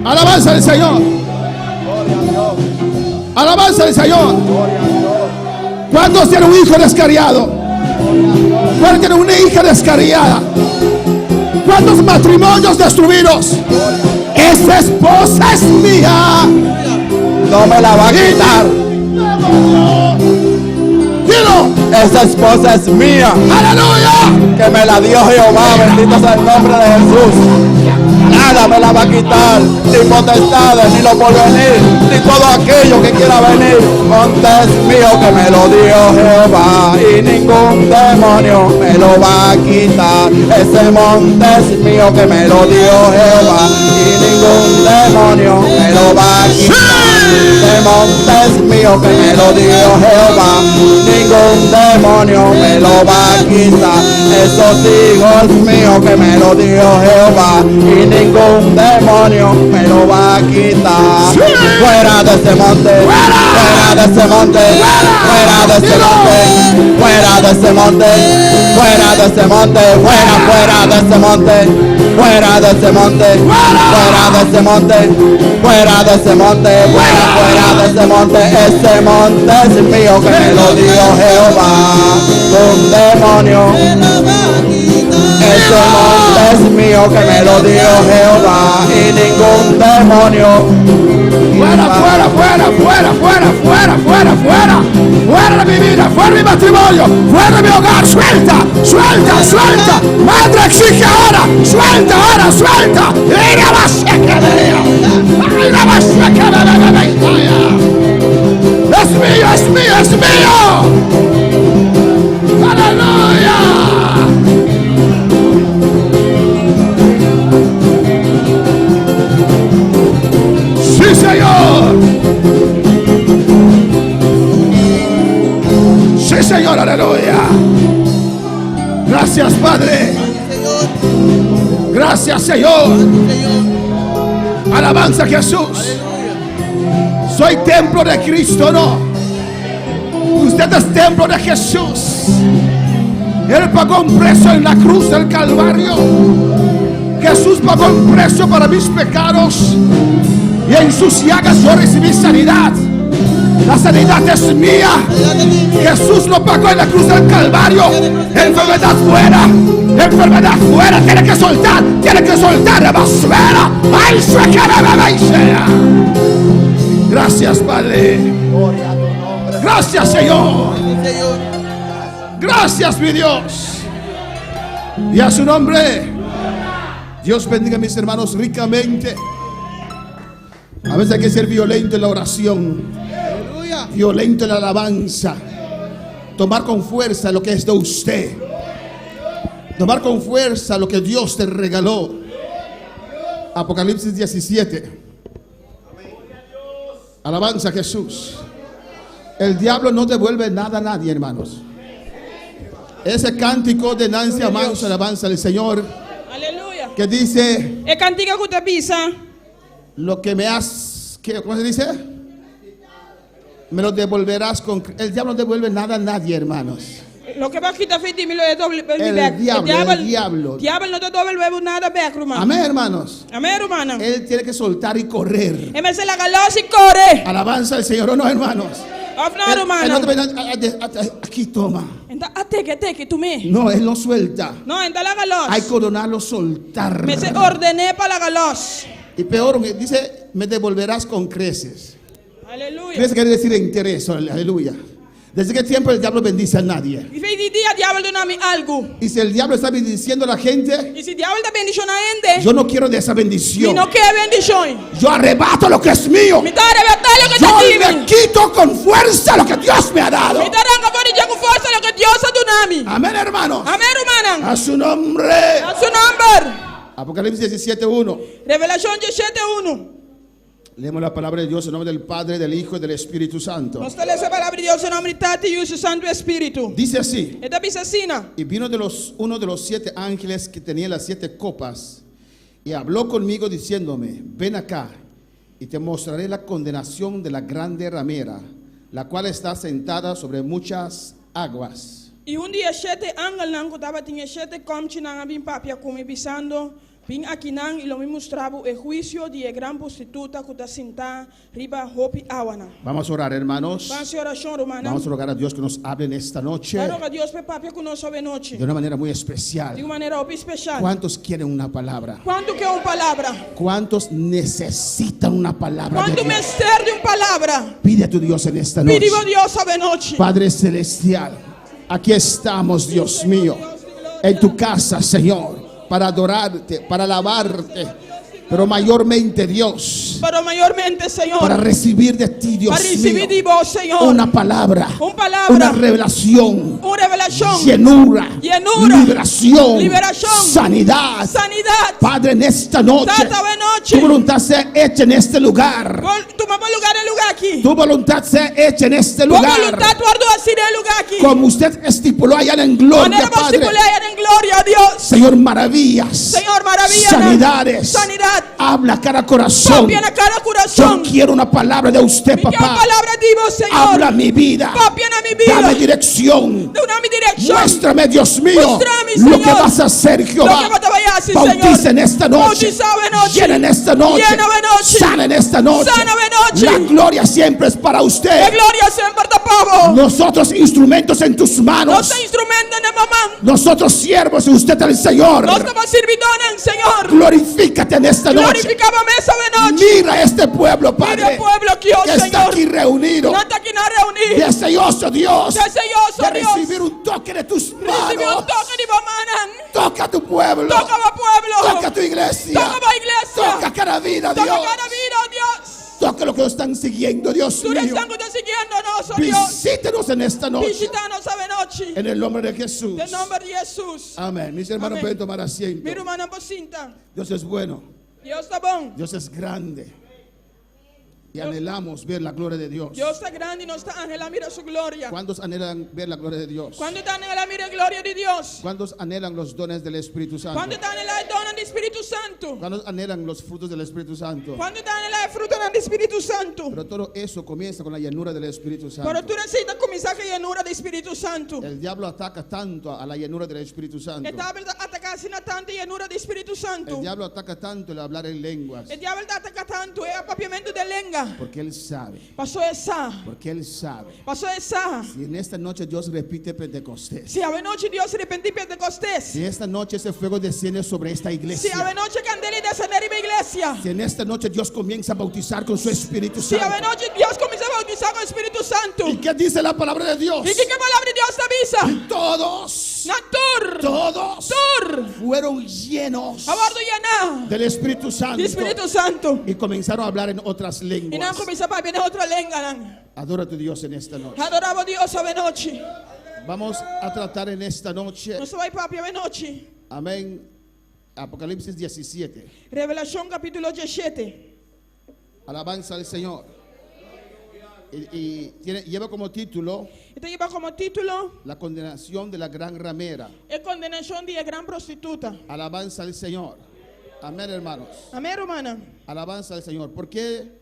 Alabanza al Señor. Alabanza al Señor. ¿Cuántos tienen un hijo descarriado? ¿Cuántos tienen una hija descarriada? ¿Cuántos matrimonios destruidos? Esa esposa es mía. No me la va a quitar. Dilo. Esa esposa es mía, Aleluya. que me la dio Jehová. Bendito sea el nombre de Jesús. Nada me la va a quitar, ni potestades, ni lo por venir, ni todo aquello que quiera venir. Monte es mío que me lo dio Jehová y ningún demonio me lo va a quitar. Ese monte es mío que me lo dio Jehová y ningún demonio me lo va a quitar. Ese monte es mío que me lo dio Jehová, ningún demonio me lo va a quitar. Esos hijos míos que me lo dio Jehová y ningún demonio me lo va a quitar. Fuera de ese monte, fuera de ese monte, fuera de ese monte, fuera de ese monte, fuera de ese monte, fuera de ese monte, fuera de ese monte, fuera de ese monte, fuera de ese monte, fuera de ese monte. Ese monte es mío que me lo dio Jehová, un demonio. Ese monte es mío que me lo dio Jehová y ningún demonio. Fuera, fuera, fuera, fuera, fuera, fuera, fuera, fuera. Fuera de mi vida, fuera de mi matrimonio, fuera de mi hogar. Suelta, suelta, suelta. Madre, exige ahora. Suelta ahora, suelta. Y la vaseca de Dios. Y la vaseca de la historia. Es mío, es mío, es mío. Aleluya. Sí, Señor. Sí, Señor, aleluya. Gracias, Padre. Gracias, Señor. Alabanza a Jesús. Soy templo de Cristo, no. Usted es templo de Jesús. Él pagó un precio en la cruz del Calvario. Jesús pagó un precio para mis pecados. Y en sus llagas yo recibí sanidad. La sanidad es mía. Jesús lo pagó en la cruz del Calvario. Enfermedad fuera. Enfermedad fuera. Tiene que soltar. Tiene que soltar. Fuera. Ay, sea. Gracias, Padre. Gracias, Señor. Gracias, mi Dios. Y a su nombre. Dios bendiga a mis hermanos ricamente. A veces hay que ser violento en la oración, violento en la alabanza, tomar con fuerza lo que es de usted, tomar con fuerza lo que Dios te regaló. Apocalipsis 17. Alabanza a Jesús. El diablo no devuelve nada a nadie, hermanos. Ese cántico de Nancy Amanso, alabanza al Señor, Aleluya. que dice: E cantica que te pisa. lo que me has, ¿cómo se dice? Me lo devolverás con. El diablo no devuelve nada a nadie, hermanos. Lo que va a quitar fe me lo doble. El diablo. Diablo no te devuelve nada back, hermano. Amén, hermanos. Amén, hermano. Él tiene que soltar y correr. Él me se la galó y corre. Alabanza al Señor, ¿o no, hermanos? Of no, Él hermano. no te viene aquí, toma. Entonces, ateke, tú me. No, él no suelta. No, entonces la galos. Hay que coronarlo, soltar. Me se ordené para la galos. Y peor, dice: me devolverás con creces. Aleluya. Creces quiere decir interés, aleluya. ¿Desde qué tiempo el diablo bendice a nadie? Y fe di día diablo de nami algo. Y si el diablo está bendiciendo a la gente, Y si diablo da bendición a gente, yo no quiero de esa mi bendición. no quiere bendición. Yo arrebato lo que es mío. Mi tare batalha que Yo te le divi. quito con fuerza lo que Dios me ha dado. Mi taranga por y con fuerza lo que Dios ha dado nami. Amén, hermanos. Amén, hermano. A su nombre. A su nombre. Apocalipsis 17:1. Revelación 17:1. Leemos la palabra de Dios en nombre del Padre, del Hijo y del Espíritu Santo. Nós temos a palavra de Deus em nome de Tati e o Santo Espírito. Dice así: Esta piscina. y vino uno de los 7 ángeles que tenía las 7 copas y habló conmigo diciéndome: ven acá y te mostraré la condenación de la grande ramera, la cual está sentada sobre muchas aguas. E dia 7 ángeles não estava tinha 7 comtes não bem papia como pisando. Vim aqui não e lo me mostrava o juízo de gran prostituta que está sentada riba hopi awana. Vamos a orar, hermanos. Vamos a oração, romana. Vamos a rogar a Dios que nos hable en esta noche Claro que Deus pe papia que nós hoje noite. de una manera muy De especial. uma maneira hopi especial. ¿Cuántos quieren una palabra? Quanto que uma palavra? ¿Cuántos necesitan una palabra de Quanto Dios? mestre de uma palavra? Pide a tu Dios en esta noche. Pediu a Deus hoje noite. Padre celestial, aquí estamos, Dios mío, en tu casa, Señor, para adorarte, para alabarte, pero mayormente, Dios, Para maiormente, Senhor. para recibir de ti, Dios Para recibir de mío, vos, Senhor. una palabra, una revelación, Uma revelação. llenura, Llenura, liberación, liberación, sanidad. sanidade. Padre, en esta noche, Tata, buena noche. tu voluntad sea hecha en este lugar. Tomamos lugar en lugar aqui. Tu voluntad sea hecha en este Tua lugar. voluntade guardou assim em lugar aqui. Como usted estipuló allá en gloria, Maneira Padre. particular em glória a Deus. Señor, maravillas, Senhor, maravilha. sanidades, Sanidade. habla a cada corazón. Copia na cara Yo coração. quiero una palabra de usted, Me quer uma papá. palavra de vos, Senhor. Habla mi vida, Copia na minha vida. dame dirección, Deu nome direção. muéstrame, Dios mío, Muéstrame, lo Señor. que vas a hacer, Lo que Jehová. vas a hacer, Bautiza Señor. en esta noche, Bautiza en noche. llena en esta noche, Llena en noche. sana en esta noche. Sana en noche. La gloria siempre es para A usted. glória sempre da povo. Nosotros instrumentos en tus manos, Nosso instrumento na mamãe. nosotros siervos y usted el Señor. Nós estamos servidores, Senhor. Glorifícate en esta noche. Glorificamos essa noite. Mira este pueblo, Mira Padre, o pueblo aqui, ó que está Senhor. aquí reunido, Não está aqui na reunião. deseoso, Dios, Desejoso, de Deus. recibir un toque de tus Recibe um manos. toque de mamãe. Toca a tu pueblo, Toca o pueblo. toca a tu iglesia, Toca a igreja. toca cada vida, Toca Dios. cada vida, ó Deus. Toca lo que nos están siguiendo, Dios Tu mío. estão te seguindo, nosso Deus. Visítenos en esta noche, Visita-nos essa noite. en el nombre de Jesús. Em nome de Jesus. Amén. Mis hermanos Amén. pueden tomar asiento. Meu irmão, não sinta. Dios es bueno, Deus está bom. Dios es grande. Y anhelamos ver la gloria de Dios. Deus está grande e nós está anhelando mira sua glória. ¿Cuántos anhelan ver la gloria de Dios? Quando está anhelando mira a glória de Deus. ¿Cuántos anhelan los dones del Espíritu Santo? Quando está anhelando a dona do Espírito Santo. ¿Cuántos anhelan los frutos del Espíritu Santo? Quando está anhelando a fruta do Espírito Santo. Pero todo eso comienza con la llenura del Espíritu Santo. Para tu necessita começar com a llenura do Espírito Santo. El diablo ataca tanto a la llenura del Espíritu Santo. O diabo ataca assim na tanta llenura do Espírito Santo. El diablo ataca tanto el hablar en lenguas. O diabo ataca tanto o apapiamento de língua. Porque él sabe. Passou essa. Porque él sabe. Passou essa. Si en esta noche Dios repite Pentecostés. Se a noite Deus se arrepende Pentecostés. Si esta noche ese fuego desciende sobre esta Se iglesia. a noite candela descender em igreja. Si en esta noche Dios comienza a bautizar con su Espíritu Se a Santo. noite Deus começa a bautizar com o Espírito Santo. ¿Y qué dice la palabra de Dios? E que a palavra de Deus avisa? Todos Na tur. todos Tur. fueron llenos Awardo yana. del Espíritu Santo Di Espiritu Santo. y comenzaron a hablar en otras Inang lenguas. kumisa pa bina otra lenga nang. Adora a tu Dios en esta noche. Adoravo Dios a noche. Vamos a tratar en esta noche, No soy papia noche. amén, Apocalipsis 17. Revelación capítulo 17. Alabanza al Señor. Lleva como título Este lleva como título la condenación de la gran ramera. es condenación de la gran prostituta. Alabanza al Señor. Amén, hermanos. Amén, hermana. Alabanza al Señor. Porque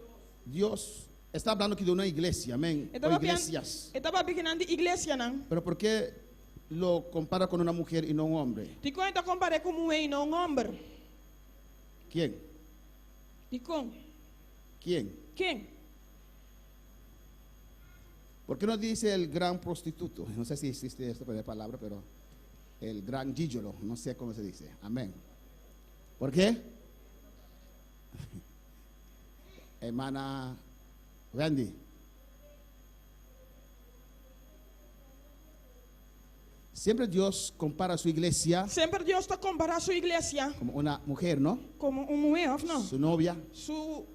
Dios está hablando aquí de una iglesia, amén, o iglesias. Estaba pidiendo iglesia nang. Pero ¿por qué lo compara con una mujer y no un hombre? Ti cuenta comparé como un no un hombre. ¿Quién? Ti con ¿Quién? quién? ¿Por qué no dice el gran prostituto? No sé si existe esta palabra, pero el gran gigolo, no sé cómo se dice. Amén. ¿Por qué? Hermana Randy. Siempre Dios compara a su iglesia Siempre Dios te compara a su iglesia como una mujer, ¿no? como un mujer, ¿no? Su novia, Su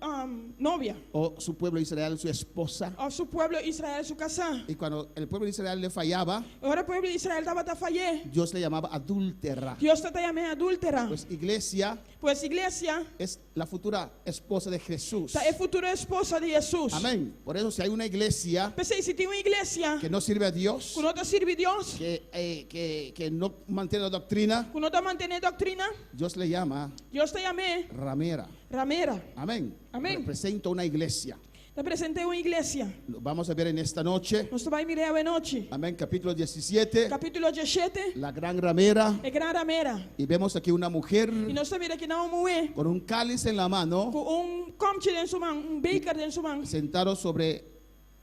novia o su pueblo Israel, su esposa. o su pueblo Israel, su casa. Y cuando el pueblo de Israel le fallaba, Ahora el pueblo de Israel estaba a fallar. Dios le llamaba adúltera. Dios te llamé adúltera. Pues iglesia Pues iglesia es la futura esposa de Jesús. es futura esposa de Jesús. Amén. Por eso si hay una iglesia Pues si tiene una iglesia que no sirve a Dios, que no te sirve Dios, que no mantiene la doctrina, que no te mantiene doctrina, Dios le llama Dios te llamé ramera. ramera. Amén. Amén. Representa una iglesia. Te presenté una iglesia. Lo vamos a ver en esta noche. Nos va a mirar a noche. Amén. Capítulo 17. Capítulo 17. La gran ramera. Es gran ramera. Y vemos aquí una mujer Y nos mira que no mueve con un cáliz en la mano, con un comche en su mano, un baker en su mano. sentado sobre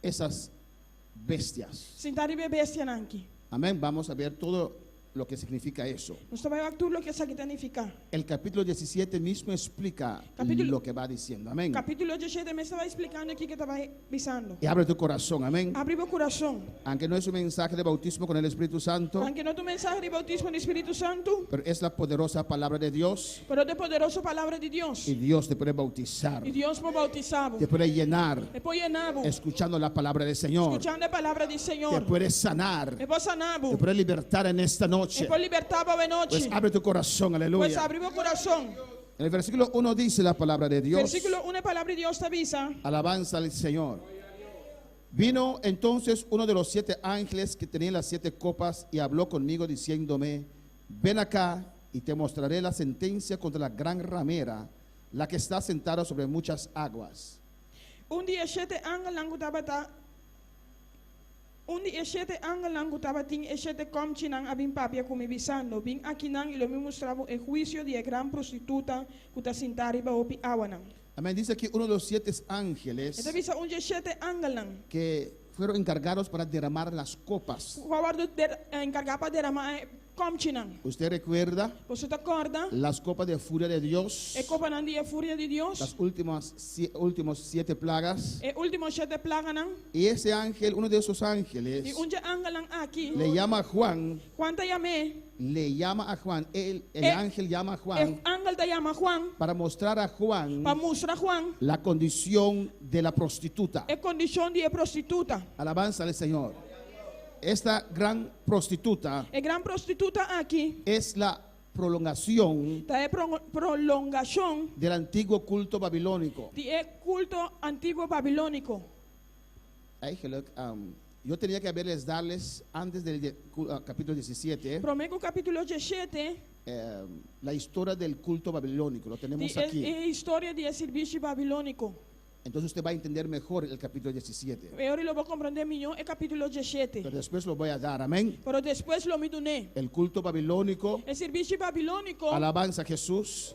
esas bestias. Sentar y beber bestia nanki. Amén. Vamos a ver todo lo que significa eso. Nos va a actuar lo que es aquí significa. El capítulo 17 mismo explica Capítulo- lo que va diciendo. Amén. Capítulo 17 me estaba explicando aquí que estaba avisando. Y abre tu corazón. Amén. Abre tu corazón. Aunque no es un mensaje de bautismo con el Espíritu Santo, Aunque no tu mensaje de bautismo en Espíritu Santo, pero es la poderosa palabra de Dios. pero de poderosa palabra de Dios. Y Dios te puede bautizar, Y Dios me bautizaba. te puede llenar, Después llenaba. escuchando la palabra del Señor. Escuchando la palabra del Te Señor. puede sanar, Después sanaba. te puede libertar en esta noche. Después libertaba de Pues noche. abre tu corazón, Pues aleluya. abre tu corazón. En el versículo 1 dice la palabra de Dios. Versículo 1, palabra de Dios te avisa. Alabanza al Señor. Vino entonces uno de los 7 ángeles que tenían las 7 copas y habló conmigo diciéndome, ven acá y te mostraré la sentencia contra la gran ramera, la que está sentada sobre muchas aguas. Un día 7 ángeles gutaba Un día 7 ángeles gutaba ting e 7 comchinan abin papia come bisando. Bin akinan y lo me mostraba el juicio de la gran prostituta kuta sintari ba opi awanan. Amén. Dice aquí uno de los 7 ángeles Esta visa un día 7 ángeles. que fueron encargados para derramar las copas. Guardo encargaba de rama comchinan. Usted recuerda Pues te acorda. las copas de furia de Dios, E copa nan dia furia de Dios. las últimos 7 plagas. E último 7 plaganan. Y ese ángel, uno de esos Y ángeles, un día ángeles aquí. le llama a Juan, Cuánta llamé. el Eh, ángel llama a El Juan ángel te llama Juan. para mostrar a Juan Para mostrar Juan. la condición de la prostituta. Es condición de prostituta. Alabanza al Señor. Esta gran prostituta El gran prostituta aquí es la prolongación está en prolongación del antiguo culto babilónico. del culto antiguo babilónico. Ay, hello, yo tenía que haberles darles antes del capítulo 17 Prometo capítulo 17 la historia del culto babilónico. Lo tenemos es aquí. historia del servicio babilónico. Entonces usted va a entender mejor el capítulo 17. Y ahora lo voy a comprender mejor el capítulo 17. Pero después lo voy a dar, amén. Pero después lo miduné. El culto babilónico, El servicio babilónico alabanza a Jesús,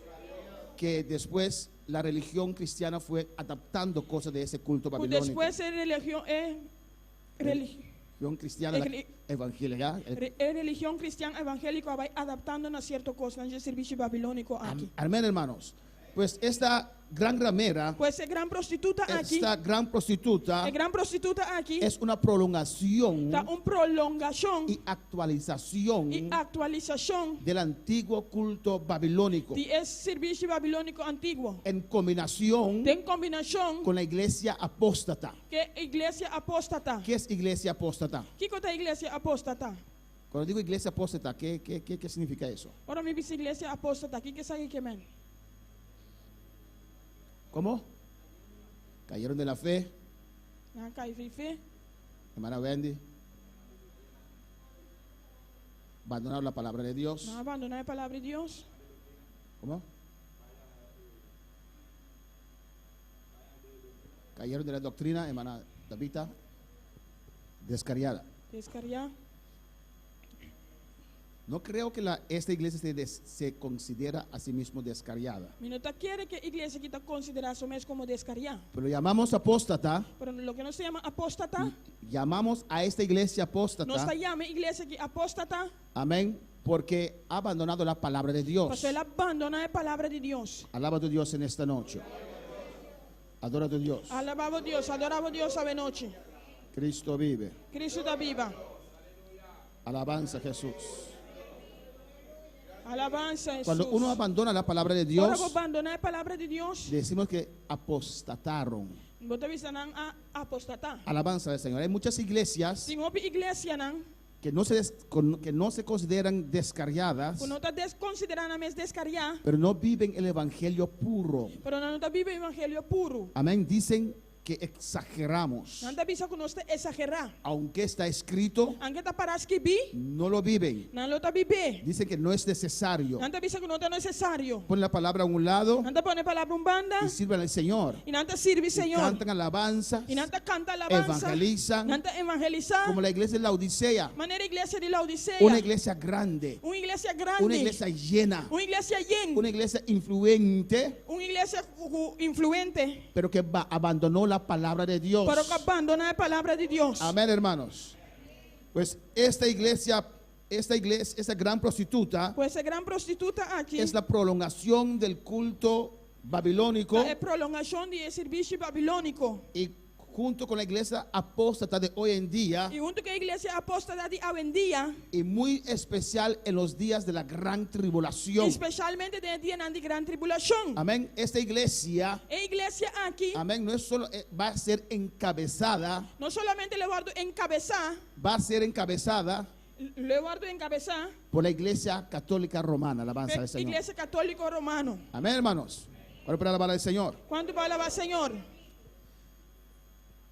que después la religión cristiana fue adaptando cosas de ese culto babilónico. después es Religión cristiana evangélica. religión cristiana evangélica va adaptando a ciertas cosas en el servicio babilónico aquí. Amén, hermanos. Pues esta gran ramera, Pues a gran prostituta aqui, esta gran prostituta a gran prostituta aqui, es una prolongación tá prolongação y actualización e atualização del antiguo culto babilónico de esse serviço babilônico antigo. en combinación Tem combinação con la iglesia apóstata. que a igreja apóstata. ¿Qué es iglesia apóstata? Que é a igreja apóstata? Cuando digo iglesia apóstata, ¿qué significa eso? Ora, me dice igreja apóstata. Que sabe que man? ¿Cómo? Cayeron de la fe, Na cai fe, hermana Wendy. Abandonaron la palabra de Dios. na abandonar a palavra de Deus. ¿Cómo? Cayeron de la doctrina, hermana Davita. Descarriada. Descarriar. No creo que esta iglesia se considera a sí mismo descarriada. Minuta quiere que a igreja que está considerada mesmo como descarriar. Pero llamamos apóstata, Pero lo que no se llama apóstata, llamamos a esta iglesia no se apóstata, llama igreja que apóstata, amén, porque ha abandonado la palabra de Dios. porque ela abandona a palavra de Deus. Alaba a tu Dios en esta noche. Adora a tu Dios. Alabava Deus, adorava Deus a noite. Cristo vive. Cristo da viva. Alabanza a Jesús. Alabanza a Cuando Jesus. uno abandona la palabra de Ora, vou Dios, abandonar a palavra de Deus. decimos que apostataron. Bota vista não a apostatar. Alabanza al Señor. Hay muchas iglesias Sim, houve igreja não, que no se consideran descarriadas, que não está desconsiderando a mes descarriar, pero no viven el evangelio puro. pero não está vive o evangelho puro. Amén. Dicen que exageramos. Não está vista que nós está exagerar. Aunque está escrito, Anche está parece que vi, no lo viven. não lo está viver. Dicen que no es necesario. Não está vista que não está necessário. Ponen la palabra a un lado Não está poner palavra banda, y sirven al Señor. e não está sirve Y Senhor. cantan alabanzas, E não está canta alabanza, evangelizan, não está evangelizar. como la iglesia de la Odisea. Maneira igreja de Laodiceia. Una iglesia grande, Uma igreja grande. una iglesia llena, Uma igreja llena. una iglesia influente, Uma igreja influente. pero que abandonó la palabra de Dios. Pero que abandona a palavra de Deus. Amén, hermanos. Pues esta gran prostituta Pues essa gran prostituta aqui es la prolongación del culto babilónico é prolongação de serviço babilônico. y junto con la iglesia apóstata de hoy en día E junto com a igreja apóstata de hoje em dia, y muy especial en los días de la gran tribulación. especialmente no dia de gran tribulação. Amén. Esta iglesia, A igreja aqui amén, no es solo va a ser encabezada, não solamente levardo encabeçar, va a ser encabezada levardo encabeçar, por la iglesia católica romana. Alabanza al Señor. igreja católico romano. Amén, hermanos. Ahora para alabar al Señor. Quando vai alabar Senhor?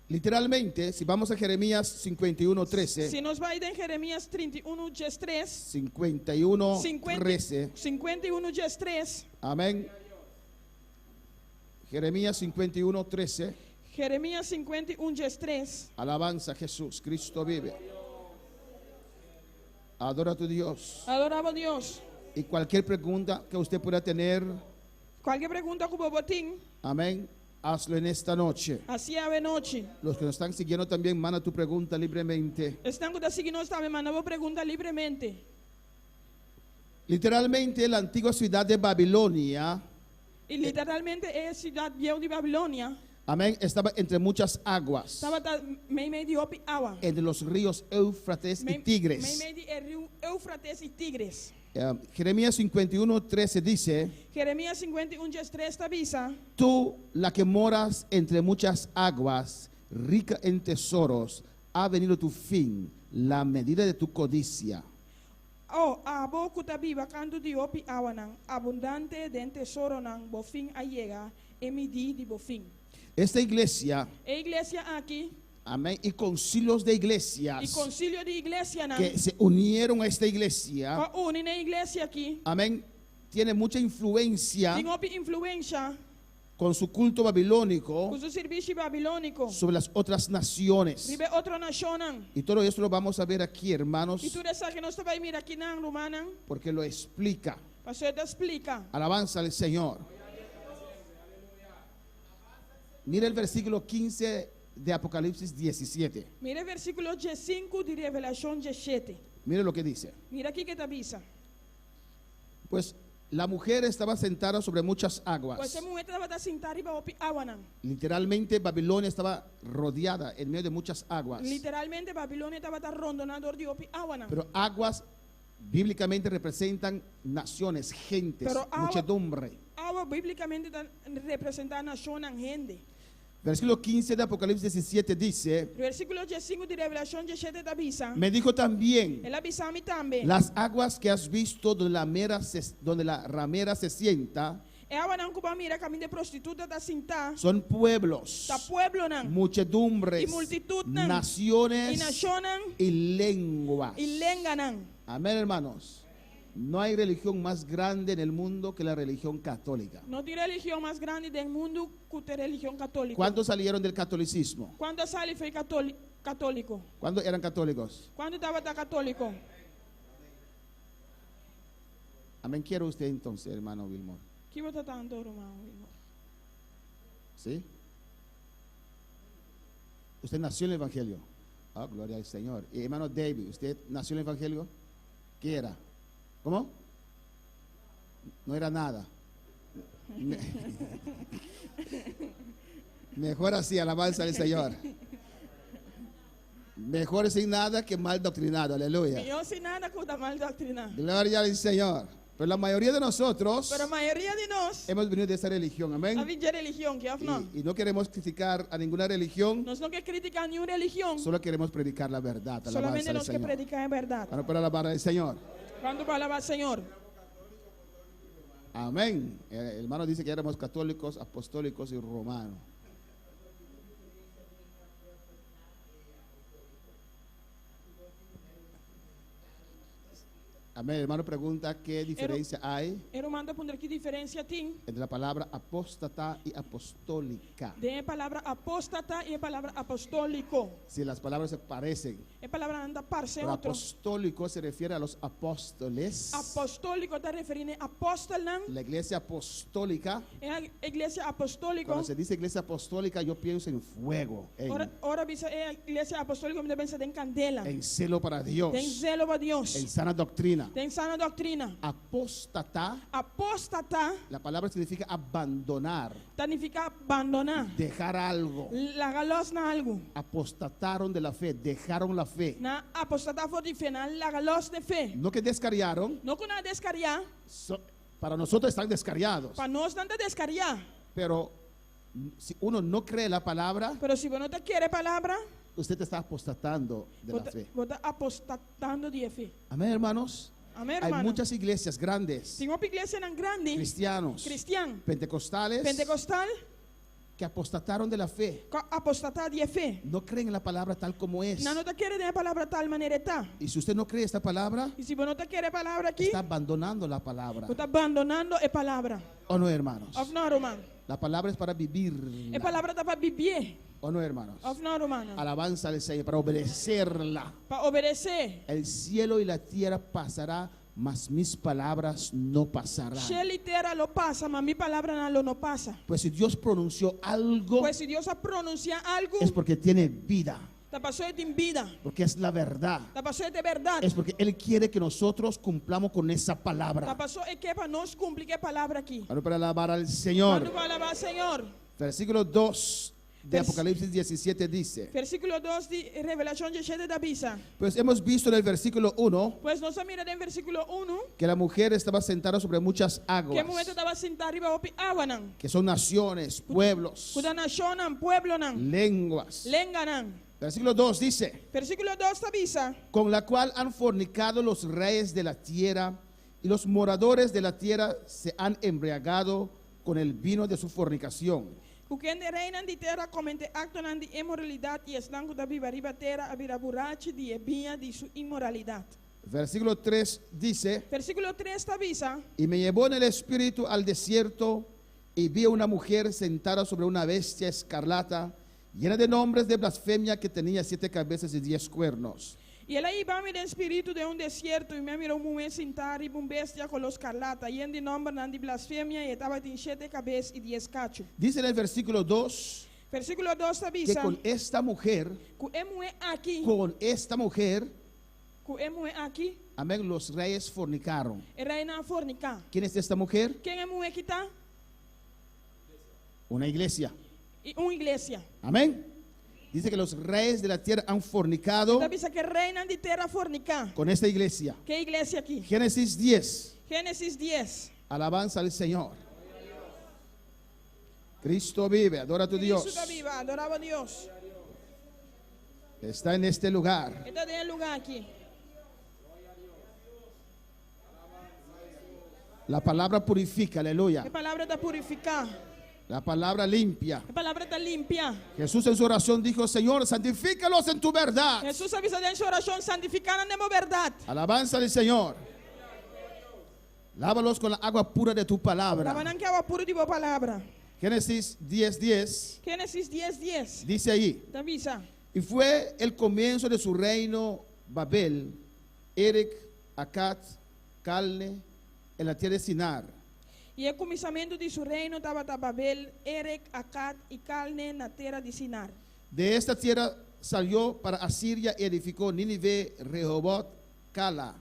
Literalmente, si vamos a Jeremías 51:13, Se nós vai em Jeremias 31, 3, 51:13, 51, 3, amén. Jeremías 51:13, Jeremias 51, 3. alabanza a Jesús, Cristo vive. Adora a tu Dios. Adorava a Deus. Y cualquier pregunta que usted pueda tener, Qualquer pergunta que o povo tem, amén, hazlo en esta noche. assim é a noite. Los que nos están siguiendo también, manda tu pregunta libremente. Estão que seguindo nós também, mandava pergunta livremente. Literalmente, la antigua ciudad de Babilonia, E literalmente é a cidade vieja de Babilônia. amén, estaba entre muchas aguas, Estava meio de opi água. entre los ríos Éufrates y Tigres. Meio de rio Eufrates e Tigres. Jeremías 51:13 dice: Jeremias 51, 3 está avisa. Tú, la que moras entre muchas aguas, rica en tesoros, ha venido tu fin, la medida de tu codicia. Oh, a boca está viva quando de opi água não, abundante de tesouro não, bofim a llega, e medir de bofim. Esta iglesia, A igreja aqui, amén, y concilios de e iglesias concílio de igreja não, que se unieron a esta iglesia, une na igreja aqui, amén, tiene mucha influencia tem opi influência con su culto babilónico com o serviço babilônico, sobre las otras naciones. vive outra nação não. Y todo esto lo vamos a ver aquí, hermanos, E tudo isso que nós vai mirar aqui na romana, porque lo explica. pastor te explica. Alabanza al Señor. Mira el versículo 15 de Apocalipsis 17. Mira o versículo 5 de Revelação 17. Mire lo que dice. Mira aqui que te avisa. Pues La mujer estaba sentada sobre muchas Pues aguas. esa mujer estaba sentada riba opi awanan. Literalmente Babilonia estaba rodeada en medio de muchas aguas. Literalmente Babilonia estaba rondonando de opi awanan. Pero aguas bíblicamente representan naciones, gentes, Pero agua- muchedumbre. Agua bíblicamente representa nación en gente. Versículo 15 de Apocalipsis 17 dice, Versículo 5 de Revelación 17 te avisa. me dijo también, Él avisa a mí también. las aguas que has visto donde la ramera se sienta E awanan kuba mira camin de prostituta ta sinta. son pueblos, Ta pueblo nan. muchedumbres, Y multitud nan. Y naciones nacionan. y lenguas. Y lenganan. Amén, hermanos. No hay religión más grande en el mundo que la religión católica. No hay religión más grande del mundo que la religión católica. ¿Cuántos salieron del catolicismo? ¿Cuándo sale fue católico? ¿Cuándo eran católicos? ¿Cuándo estaba católico? Amén. Quiero usted entonces, hermano Wilmore. ¿Qué vota tanto, hermano? ¿Sí? Usted nació en el Evangelio. Ah, gloria al Señor. Y hermano David, ¿usted nació en el Evangelio? ¿Qué era? ¿Cómo? No era nada. Mejor así, alabanza al Señor. Mejor sin nada que mal doctrinado, aleluya. Yo sin nada con la mal doctrina. Gloria al Señor. Pero la mayoría de nosotros Pero la mayoría de nos hemos venido de esa religión, amén. había religión que no. Y no queremos criticar a ninguna religión, Nos no que criticar ni una religión. solo queremos predicar la verdad, alabanza Solamente al nos que Señor. predicar en verdad. Para alabar al Señor. Cuando palabra Señor. Amén. El hermano dice que éramos católicos, apostólicos y romanos. Amén. El hermano pregunta qué diferencia hay Ero manda poner que diferencia tem entre la palabra apóstata y apostólica. de palabra apóstata y palabra apostólico. Si las palabras se parecen, Es palabra anda parse pero otro. apostólico se refiere a los apóstoles. Apostólico está referindo apóstol nan. La iglesia apostólica, Es la iglesia apostólico. cuando se dice iglesia apostólica, yo pienso en fuego, Ora bisa é iglesia apostólica me pensa tem candela. en celo para Dios, Tem zelo para Deus. en sana doctrina. Tem sana doctrina. Apóstata, Apóstata la palabra significa abandonar, significa abandonar. dejar algo. La galos na algo. Apostataron de la fe, dejaron la fe. Na apostata for de fe, na la galos de fe. No que descarriaron, No kuna descarriar, para nosotros están descarriados, para nós não descarriar. pero si uno no cree la palabra, Pero si você não quiere palavra, usted está apostatando de la você fe. está apostatando de fe. Amén, hermanos. Amém, Hay hermano. muchas iglesias grandes, Tem uma igreja nan grande, cristianos, cristiano, pentecostales, pentecostal, que apostataron de la fe. apostatar de fe. No creen en la palabra tal como es. Não te quiere de palavra tal maneira tá. Y si usted no cree esta palabra, E se você não te quiere palavra aqui, está abandonando la palabra. você está abandonando a palavra. ¿O no, hermanos? Of não, Roman. La palabra es para vivir. A palavra está para viver. ¿O no, hermanos? Of não, Romana. Alabanza al Señor, para obedecerla. Para obedecer. El cielo y la tierra pasará, mas mis palabras no pasarán. Che litera lo passa, mas minha palavra não lo passa. Pues si Dios pronunció algo, Pues si Dios pronuncia algo, es porque tiene vida, te pasó de vida, porque es la verdad. te pasó de verdade. Es porque Él quiere que nosotros cumplamos con esa Te palabra. passou e que para nós cumprir a palavra aqui. Ahora para alabar al Señor. Quando vai alabar Senhor. Versículo 2 de Vers- Apocalipsis 17 dice: Versículo 2 de Revelação 17 da Bisa. Pues hemos visto en el versículo 1 Pues nós mira em versículo 1 que la mujer estaba sentada sobre muchas que aguas, o momento estava sentado arriba opi água nan. que son naciones, pueblos, Kuda nação nan, pueblo nan, lenguas. lenga nan. Versículo 2 dice: Versículo 2 da Bisa. con la cual han fornicado los reyes de la tierra, y los moradores de la tierra se han embriagado con el vino de su fornicación. O que reinan de terra comente acto nan de imoralidade e estão da viva riba terra a vira burache de ebia de sua imoralidade. Versículo 3 dice: Versículo 3 da Bisa. y me llevó en el espíritu al desierto, y vi a una mujer sentada sobre una bestia escarlata, llena de nombres de blasfemia, que tenía 7 cabezas y 10 cuernos. E ela iba me de espírito de deserto e me mirou um sentar e bestia com los escarlata e de nome nan de blasfemia e estava em 7 cabeças e 10 cachos. Dice en el versículo 2 Versículo 2 da que Bisa. con esta mujer, Que aqui, con esta mujer, ku emu aqui, Amén. Los reyes fornicaron. e reina fornica. ¿Quién es esta mujer? Quem emu kita? Una iglesia. E igreja. Amén. Dice que los reyes de la tierra han fornicado Da bisa que reina de terra fornica. con esta iglesia. Que igreja aqui? Génesis 10. Gênesis 10. Alabanza al Señor. Cristo vive. Adora a tu Dios. Cristo está viva, adorava a Deus. Está en este lugar. Está em lugar aqui. La palabra purifica. Aleluya. A palavra está purificar. La palabra limpia. A palavra está limpia. Jesús en su oración dijo: Señor, santifícalos en tu verdad. Jesus avisa em sua oração, santificar na minha verdade. Alabanza al Señor. Lávalos con la agua pura de tu palabra. Lavanan que água pura de boa palavra. Génesis 10:10 Gênesis 10, 10. dice allí: Está avisa. y fue el comienzo de su reino Babel, Erec, Acat, Calne, en la tierra de Sinar. E o começamento de seu reino estava Babel, Erec, Acat e Calne na terra de Sinar. De esta tierra salió para Asiria y edificó Nínive, Rehobot, Cala.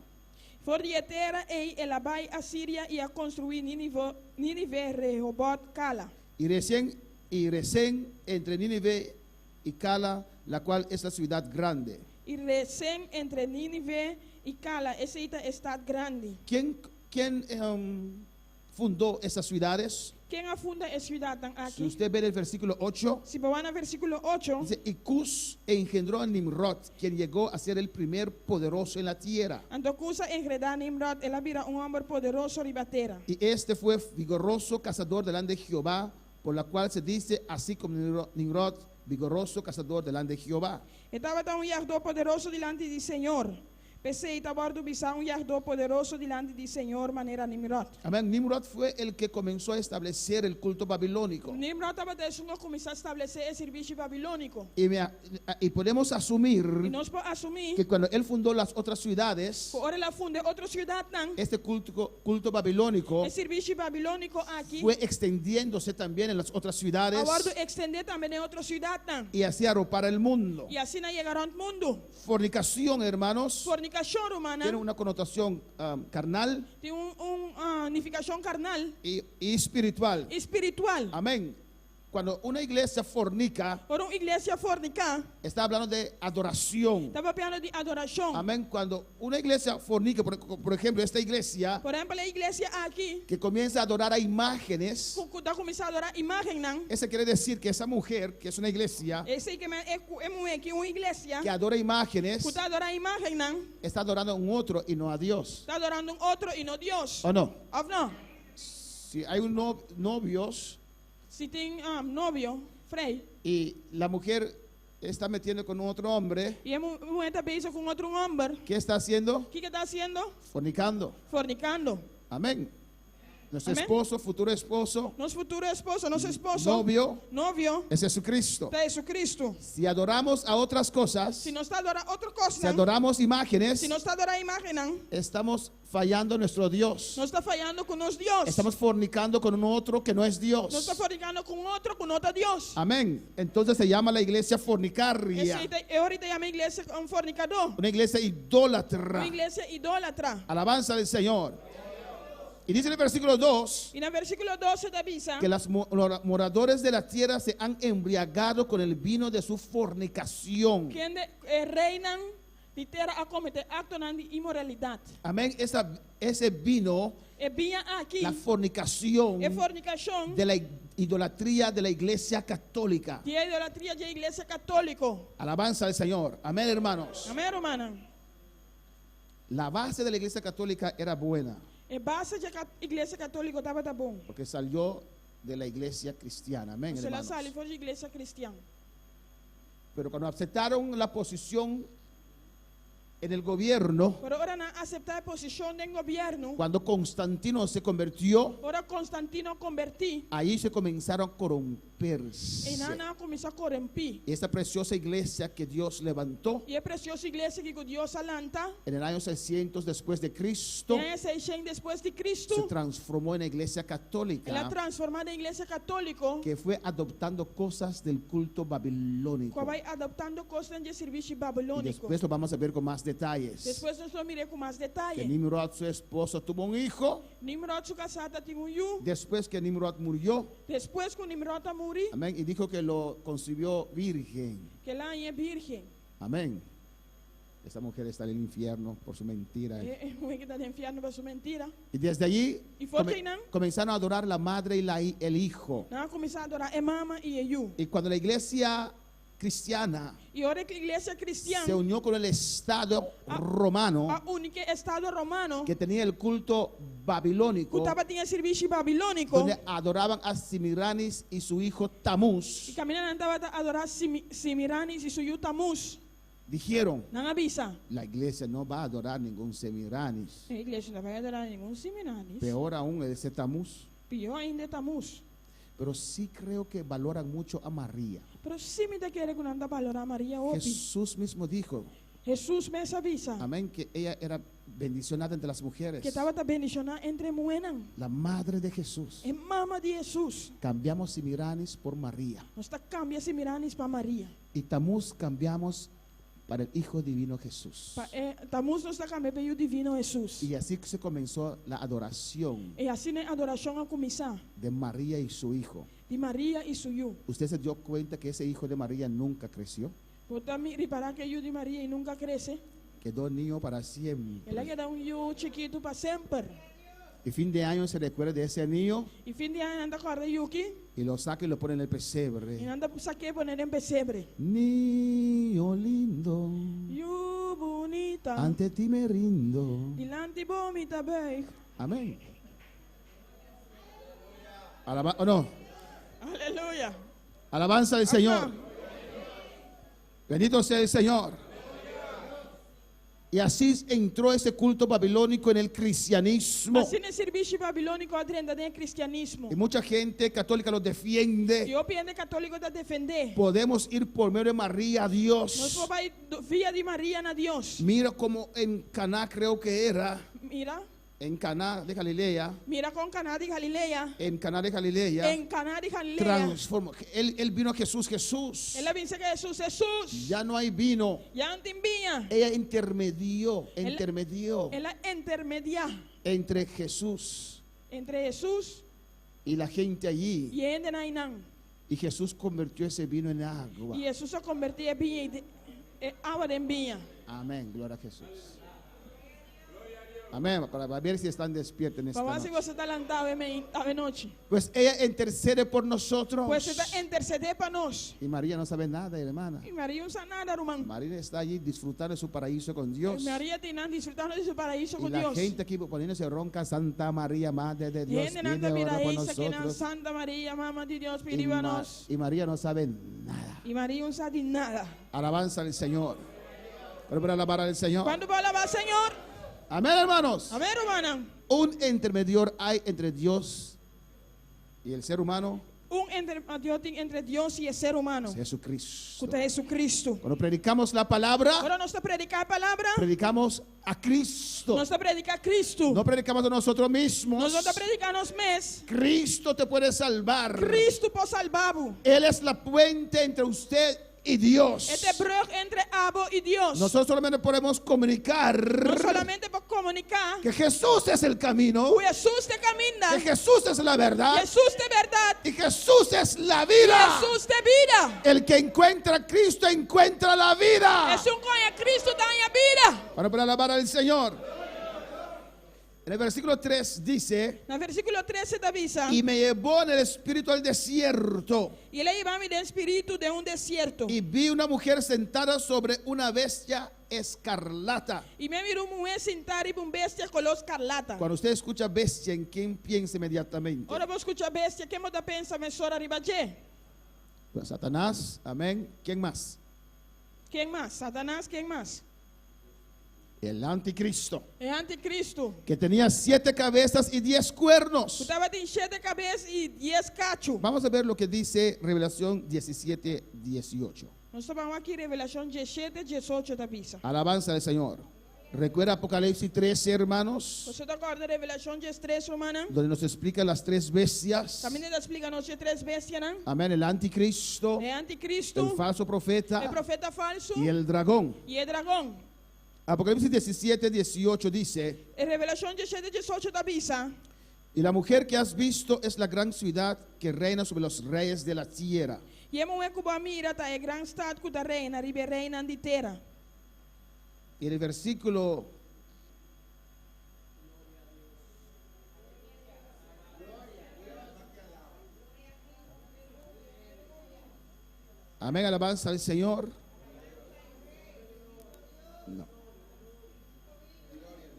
Voor die terra ei elabai a Síria e a construir Nínive, Rehobot, Cala. Y Resén entre Nínive y Cala, la cual es la ciudad grande. E recém entre Nínive e Cala, essa está grande. ¿Quién fundó esas ciudades? Quem afunda a cidade Si aqui? usted ve el versículo 8, Se vai no versículo 8, dice: y Cus engendró a Nimrod, quien llegó a ser el primer poderoso en la tierra. Antocusa enredar Nimrod, ela vira homem poderoso de terra. Y este fue vigoroso cazador delante de Jehová, por la cual se dice así como Nimrod, vigoroso cazador delante de Jehová. Estava tão yardô poderoso diante do Senhor. Pensei, estava do bisão yardô poderoso diante do Senhor, maneira Nimrod. Amén. Nimrod fue el que comenzó a establecer el culto babilónico. Nimrod estava deixando começar a estabelecer esse serviço babilônico. Y podemos asumir E nós podemos assumir que cuando él fundó las otras ciudades, que ora ela funde outra cidade, este culto babilónico esse serviço babilônico aqui, fue extendiéndose también en las otras ciudades agora extender também em outra cidade. y así arropar el mundo. E assim chegaram ao mundo. Fornicación, hermanos, Fornicação humana tiene una connotación carnal tem unificação carnal y espiritual. e espiritual. Amén. Cuando una iglesia fornica, Por uma igreja fornicar, está hablando de adoración. estava falando de adoração. Amén. Cuando una iglesia fornica, por ejemplo, esta iglesia Por exemplo, a igreja aqui, que comienza a adorar a imágenes, está começando a adorar imagem, não? eso quiere decir que esa mujer, que es una iglesia Esse que é uma igreja que adora imágenes, que está adorando imagem, não? está adorando a un otro y no a Dios. Está adorando outro e não Deus. ¿O no? Ou não? Si hay novios Se tem novio, frei, y la mujer está metiendo con otro hombre, e a mulher está beijando com outro homem, ¿qué está haciendo? o que está fazendo? Fornicando. Fornicando. Amén. Nuestro Amén. esposo, futuro esposo, Nosso futuro esposo, nosso esposo, novio, es Jesucristo. está Jesus Cristo. Si adoramos a otras cosas, Se não está adorando outra si coisa, adoramos imágenes, se não está adorando imagem, não, estamos fallando a nuestro Dios. não está falhando com nosso Deus. Estamos fornicando con un otro que no es Não Dios. está fornicando com outro Deus. Amén. Entonesse se llama la iglesia Esse fornicaria, ahorita chama a igreja um fornicador, una iglesia idólatra. uma igreja idólatra. Alabanza del Señor. Y dice en el versículo 2 E no versículo 12 da Bisa, que los moradores de la tierra se han embriagado con el vino de su fornicación. quem reinam de terra a cometer acto de imoralidade. Amén. Ese vino, E vinha aqui, la fornicación e fornicação, de la idolatría de la iglesia católica. de idolatria da igreja católica. Alabanza del Señor. Amén, hermanos. Amém, romana? La base de la iglesia católica era buena E base da igreja católica estava tá bom. porque salió de la iglesia cristiana. Amén, Se lá hermanos. sale foi de igreja cristã. Pero cuando aceptaron la posición en el gobierno, Pero ora na aceptar posición en gobierno. Cuando Constantino se convirtió, Ahora Constantino convertí. ahí se comenzaron a corromperse. Y nada comenzó a corromper. Esta preciosa iglesia que Dios levantó Y es preciosa iglesia que Dios alanta. en el año 600 después de Cristo, En el 600 después de se Cristo. transformó en la iglesia Él ha católica, transformado en iglesia católica. que fue adoptando cosas del culto babilónico. Que va adoptando cosas de servicio Y babilónico. después lo vamos a ver con más detalles. Después nos lo miré con más Que detalle. Nimrod, su esposo, tuvo un hijo. Nimrod su casada tiene un hijo. Después que Nimrod murió, Después que Nimrod murió, amén, y dijo que lo concibió virgen. que la es virgen. Amén. Esta mujer está en el infierno por su mentira. Es muy que está en el infierno por su mentira. Y desde allí ¿Y fue que no? comenzaron a adorar la madre y el hijo. Nada comenzó a adorar a mamá y a you. Y cuando la iglesia cristiana Y ahora que la iglesia cristiana, se unió con el Estado romano, a único estado romano, que tenía el culto que babilónico, estaba en el servicio babilónico, donde adoraban a Semiramis y su hijo Tamuz, y caminando andaba a adorar Semiramis y su hijo Tamuz. dijeron: No avisa. la iglesia no va a adorar ningún Semiramis, La iglesia no va a adorar ningún Semiramis. peor aún ese Tamuz. Pior ainda Tamuz. Pero sí creo que valoran mucho a María. Pero sí me te quiere que no anda a valorar a María Opi. Jesús mismo dijo, Jesús me avisa amén, que ella era bendicionada entre las mujeres. que estaba bendicionada entre mujeres. La madre de Jesús. Es mamá de Jesús. Cambiamos Semiramis por María. No está cambia Semiramis para María. Y Tamuz cambiamos para el Hijo Divino Jesús. Tamuz no está cambiando para el divino Jesús. Y así se comenzó la adoración Y así la adoración a comenzar de María y su hijo. de María y su hijo. ¿Usted se dio cuenta que ese hijo de María nunca creció? Vos también reparar que el hijo de María y nunca crece. Quedó niño para siempre. Él queda un hijo chiquito para siempre. Y fin de año se recuerda de ese niño Y fin de año anda a correr yuki y lo saca y lo pone en el y pesebre. anda a sacar poner en pesebre. Niño lindo, Yu bonita. ante ti me rindo. Dilante vomita bay. Amén. ¿O no? Aleluya. Alabanza del Señor. Bendito sea el Señor. Y así entró ese culto babilónico en el cristianismo. Así en el servicio babilónico adrenda del cristianismo. Y mucha gente católica lo defiende. Yo pienso católico de defender. Podemos ir por medio de María a Nos Dios. vamos a ir vía de María a Dios. Mira como en Caná, creo que era, Mira, en Caná de Galilea, mira con Caná de Galilea. en Caná de Galilea, En Caná de Galilea. transformó. Él vino a Jesús. Él le dice que Jesús. Ya no hay vino. Ya no te envía. Ella intermedió Él la intermedia entre Jesús entre Jesús y la gente allí. y en de Nainán. Y Jesús convirtió ese vino en agua. Y Jesús se convertía en vía y ahora en vía. Amén, gloria a Jesús. Amén, para ver si están despiertos en esta Vamos a ver si noche. você está levantado a noche. Pues ella intercede por nosotros. Pues você está interceder para nós. Y María no sabe nada, hermana. Y María usa nada, hermano. María está allí disfrutando de su paraíso con Dios. María tiene disfrutando de su paraíso Y con la Dios. gente aquí poniéndose ronca: Santa María, Madre de Dios, Gente viene anda a mira orar por esa que na nosotros. Santa María, mamá de Dios, Y, pidíbanos. y María no sabe nada. Y María no sabe nada. Alabanza al Señor. Para alabar al Señor. ¿Cuándo va a alabar al Señor? Amén, hermanos. A ver, hermana. Un intermediador hay entre Dios y el ser humano, Un entre Dios y el ser humano. Jesucristo. Que é Jesucristo. Cuando predicamos la palabra, Ahora no está predicar a palavra, predicamos a Cristo. no está predicar a Cristo. No predicamos a nosotros mismos. Nós não está predicar nós mesmos. Cristo te puede salvar. Cristo pode salvar. Él es la puente entre usted y Dios. Este brug entre Abo y Dios. Nosotros solamente podemos comunicar No solamente por comunicar que Jesús es el camino, que Jesús te camina, que Jesús es la verdad Jesús de verdad, y Jesús es la vida. Jesús de vida. El que encuentra a Cristo encuentra la vida. Es un coña Cristo da en vida. Para alabar al Señor. En el versículo 3 dice: No versículo 13 te avisa. y me llevó en el espíritu al desierto, Y ele llevaba del espíritu de un desierto. y vi una mujer sentada sobre una bestia escarlata. Y me miró una mujer sentada y una bestia color escarlata. Cuando usted escucha bestia, ¿en quién piensa inmediatamente? Ahora vou escuchar bestia. Quem muda pensa mesora arriba de? Pues Satanás, amén. ¿Quién más? Quem mais? Satanás, quem mais? el anticristo, é anticristo. que tenía 7 cabezas y 10 Que cuernos. estava tem 7 cabeças e 10 cachos. Vamos a ver lo que dice Revelación 17, 18. Nós estamos aqui, Revelação 17, 18 da Bisa. Alabanza al Señor. Recuerda Apocalipsis 13, hermanos, Você está acordando Revelação 13, romana? donde nos explica las 3 bestias. Também ele explica nós 3 bestias, não? Amén, el anticristo, É anticristo, el falso é profeta profeta falso y el dragón. e é dragão. Apocalipsis 17, 18 dice: Em Revelação 17, 18 da Bisa. y la mujer que has visto es la gran ciudad que reina sobre los reyes de la tierra. E é uma cuba mira, tá? É grande estado que da reina, ribe reina de terra. Y en el versículo amén, alabanza al Señor. No.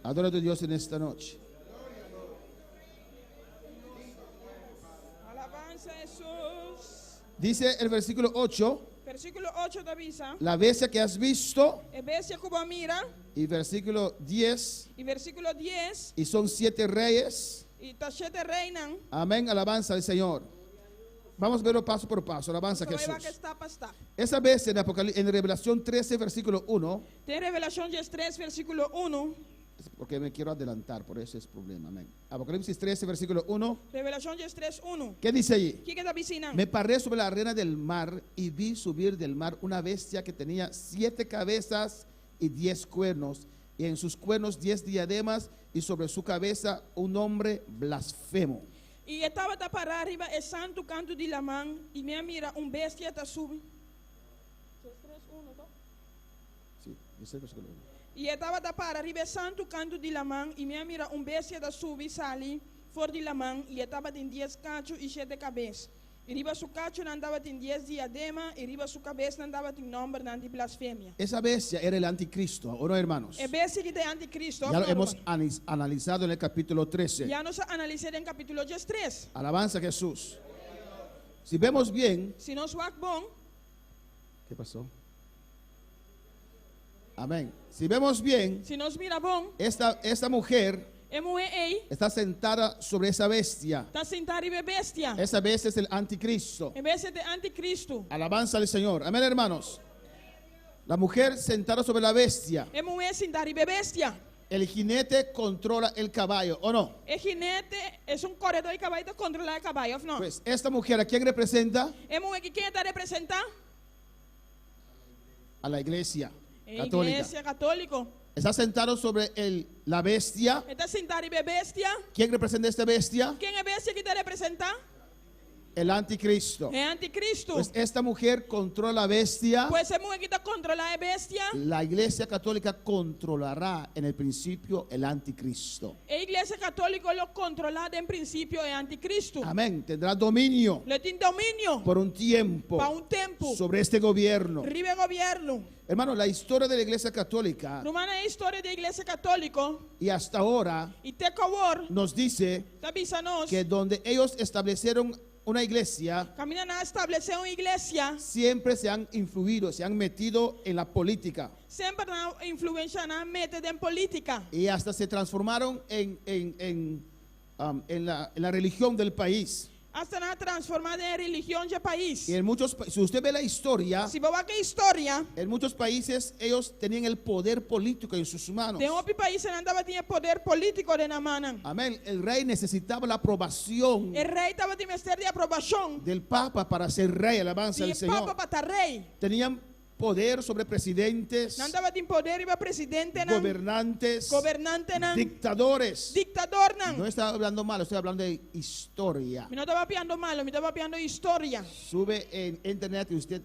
Adora a tu Dios en esta noche. Alabança a Jesus. Dice el versículo 8, Versículo 8 da Bisa. la bestia que has visto, É bestia cuba mira. y versículo 10, E versículo 10. y son 7 reyes. E tá 7 reinan. Amén, alabanza al Señor. Vamos a verlo paso por paso, alabanza a Só vai que Jesús. está para estar. Esa bestia en Revelación 13, versículo 1, Tem Revelação 13, versículo 1. porque me quiero adelantar, por eso es problema, amén. Apocalipsis 13, versículo 1, Revelação 13, 1. ¿qué dice allí? O que está ensinando? Me paré sobre la arena del mar y vi subir del mar una bestia que tenía 7 cabezas y 10 cuernos, y en sus cuernos 10 diademas, y sobre su cabeza un hombre blasfemo. E estava a parar arriba é santo canto de Lamã. E minha mira, bestia está subindo. 13, 1, tá? Sí, ese es el versículo 1. E estava a parar arriba é santo canto de Lamã. E minha mira, bestia está subindo, sali, fora de Lamã. E estava em 10 cachos e 7 cabeças. E riba su cacho andava em 10 diadema. E riba su cabeça andava em nome de blasfemia. Esa bestia era el anticristo, ¿o no, hermanos? É bestia que tem anticristo. Ya lo hemos analizado en el capítulo 13. Já nos analisamos em capítulo 3. Alabanza a Jesús. Si vemos bien, Se nós vamos bom, ¿qué pasó? Amén. Si vemos bien, se nós mira bom, esta mujer é mulher está sentada sobre esa bestia. está sentada e bestia. Esa bestia es el anticristo. É bestia de anticristo. Alabanza al Señor. Amén, hermanos. La mujer sentada sobre la bestia. É mulher sentada e bestia. El jinete controla el caballo, ¿o no? El jinete es un corredor de caballo que controla el caballo, ¿no? Pues esta mujer, ¿a quién representa? Es mujer que quién está representando? A la iglesia La católica. iglesia católica. Está sentado sobre la bestia. Está sentada y bestia. ¿Quién representa esta bestia? ¿Quién es bestia que te representa? El anticristo. Es anticristo. Pues esta mujer controla la bestia. Pues es mujer que está controlada de bestia. La iglesia católica controlará en el principio el anticristo. La iglesia católica lo controla en principio es anticristo. Amén. Tendrá dominio Le tiene dominio por un tiempo para un tiempo. sobre este gobierno. Ribe gobierno. Hermano, la historia de la iglesia católica Romana es historia de la iglesia católica. y hasta ahora Y te cobor. nos dice Avísanos. que donde ellos establecieron una iglesia, Caminan a establecer una iglesia. siempre se han influido, se han metido en la política Siempre na influencia na método en política. y hasta se transformaron en la religión del país. Hasta na transformada en religión de país. Y en muchos, si usted ve la historia, Si vos que historia, en muchos países ellos tenían el poder político en sus manos. de un país andaba tinha poder político de na mano. Amén. El rey necesitaba la aprobación El rey estaba de ministerio de aprobación. del papa para ser rey. Alabanza Y al el papa Señor. para estar rey. Tenían poder sobre presidentes, No andaba de poder iba presidente na gobernantes, gobernante na dictadores. dictador na. No estaba hablando mal, estoy hablando de historia. Me no estaba piando malo, me estaba piando historia. Sube en internet y usted,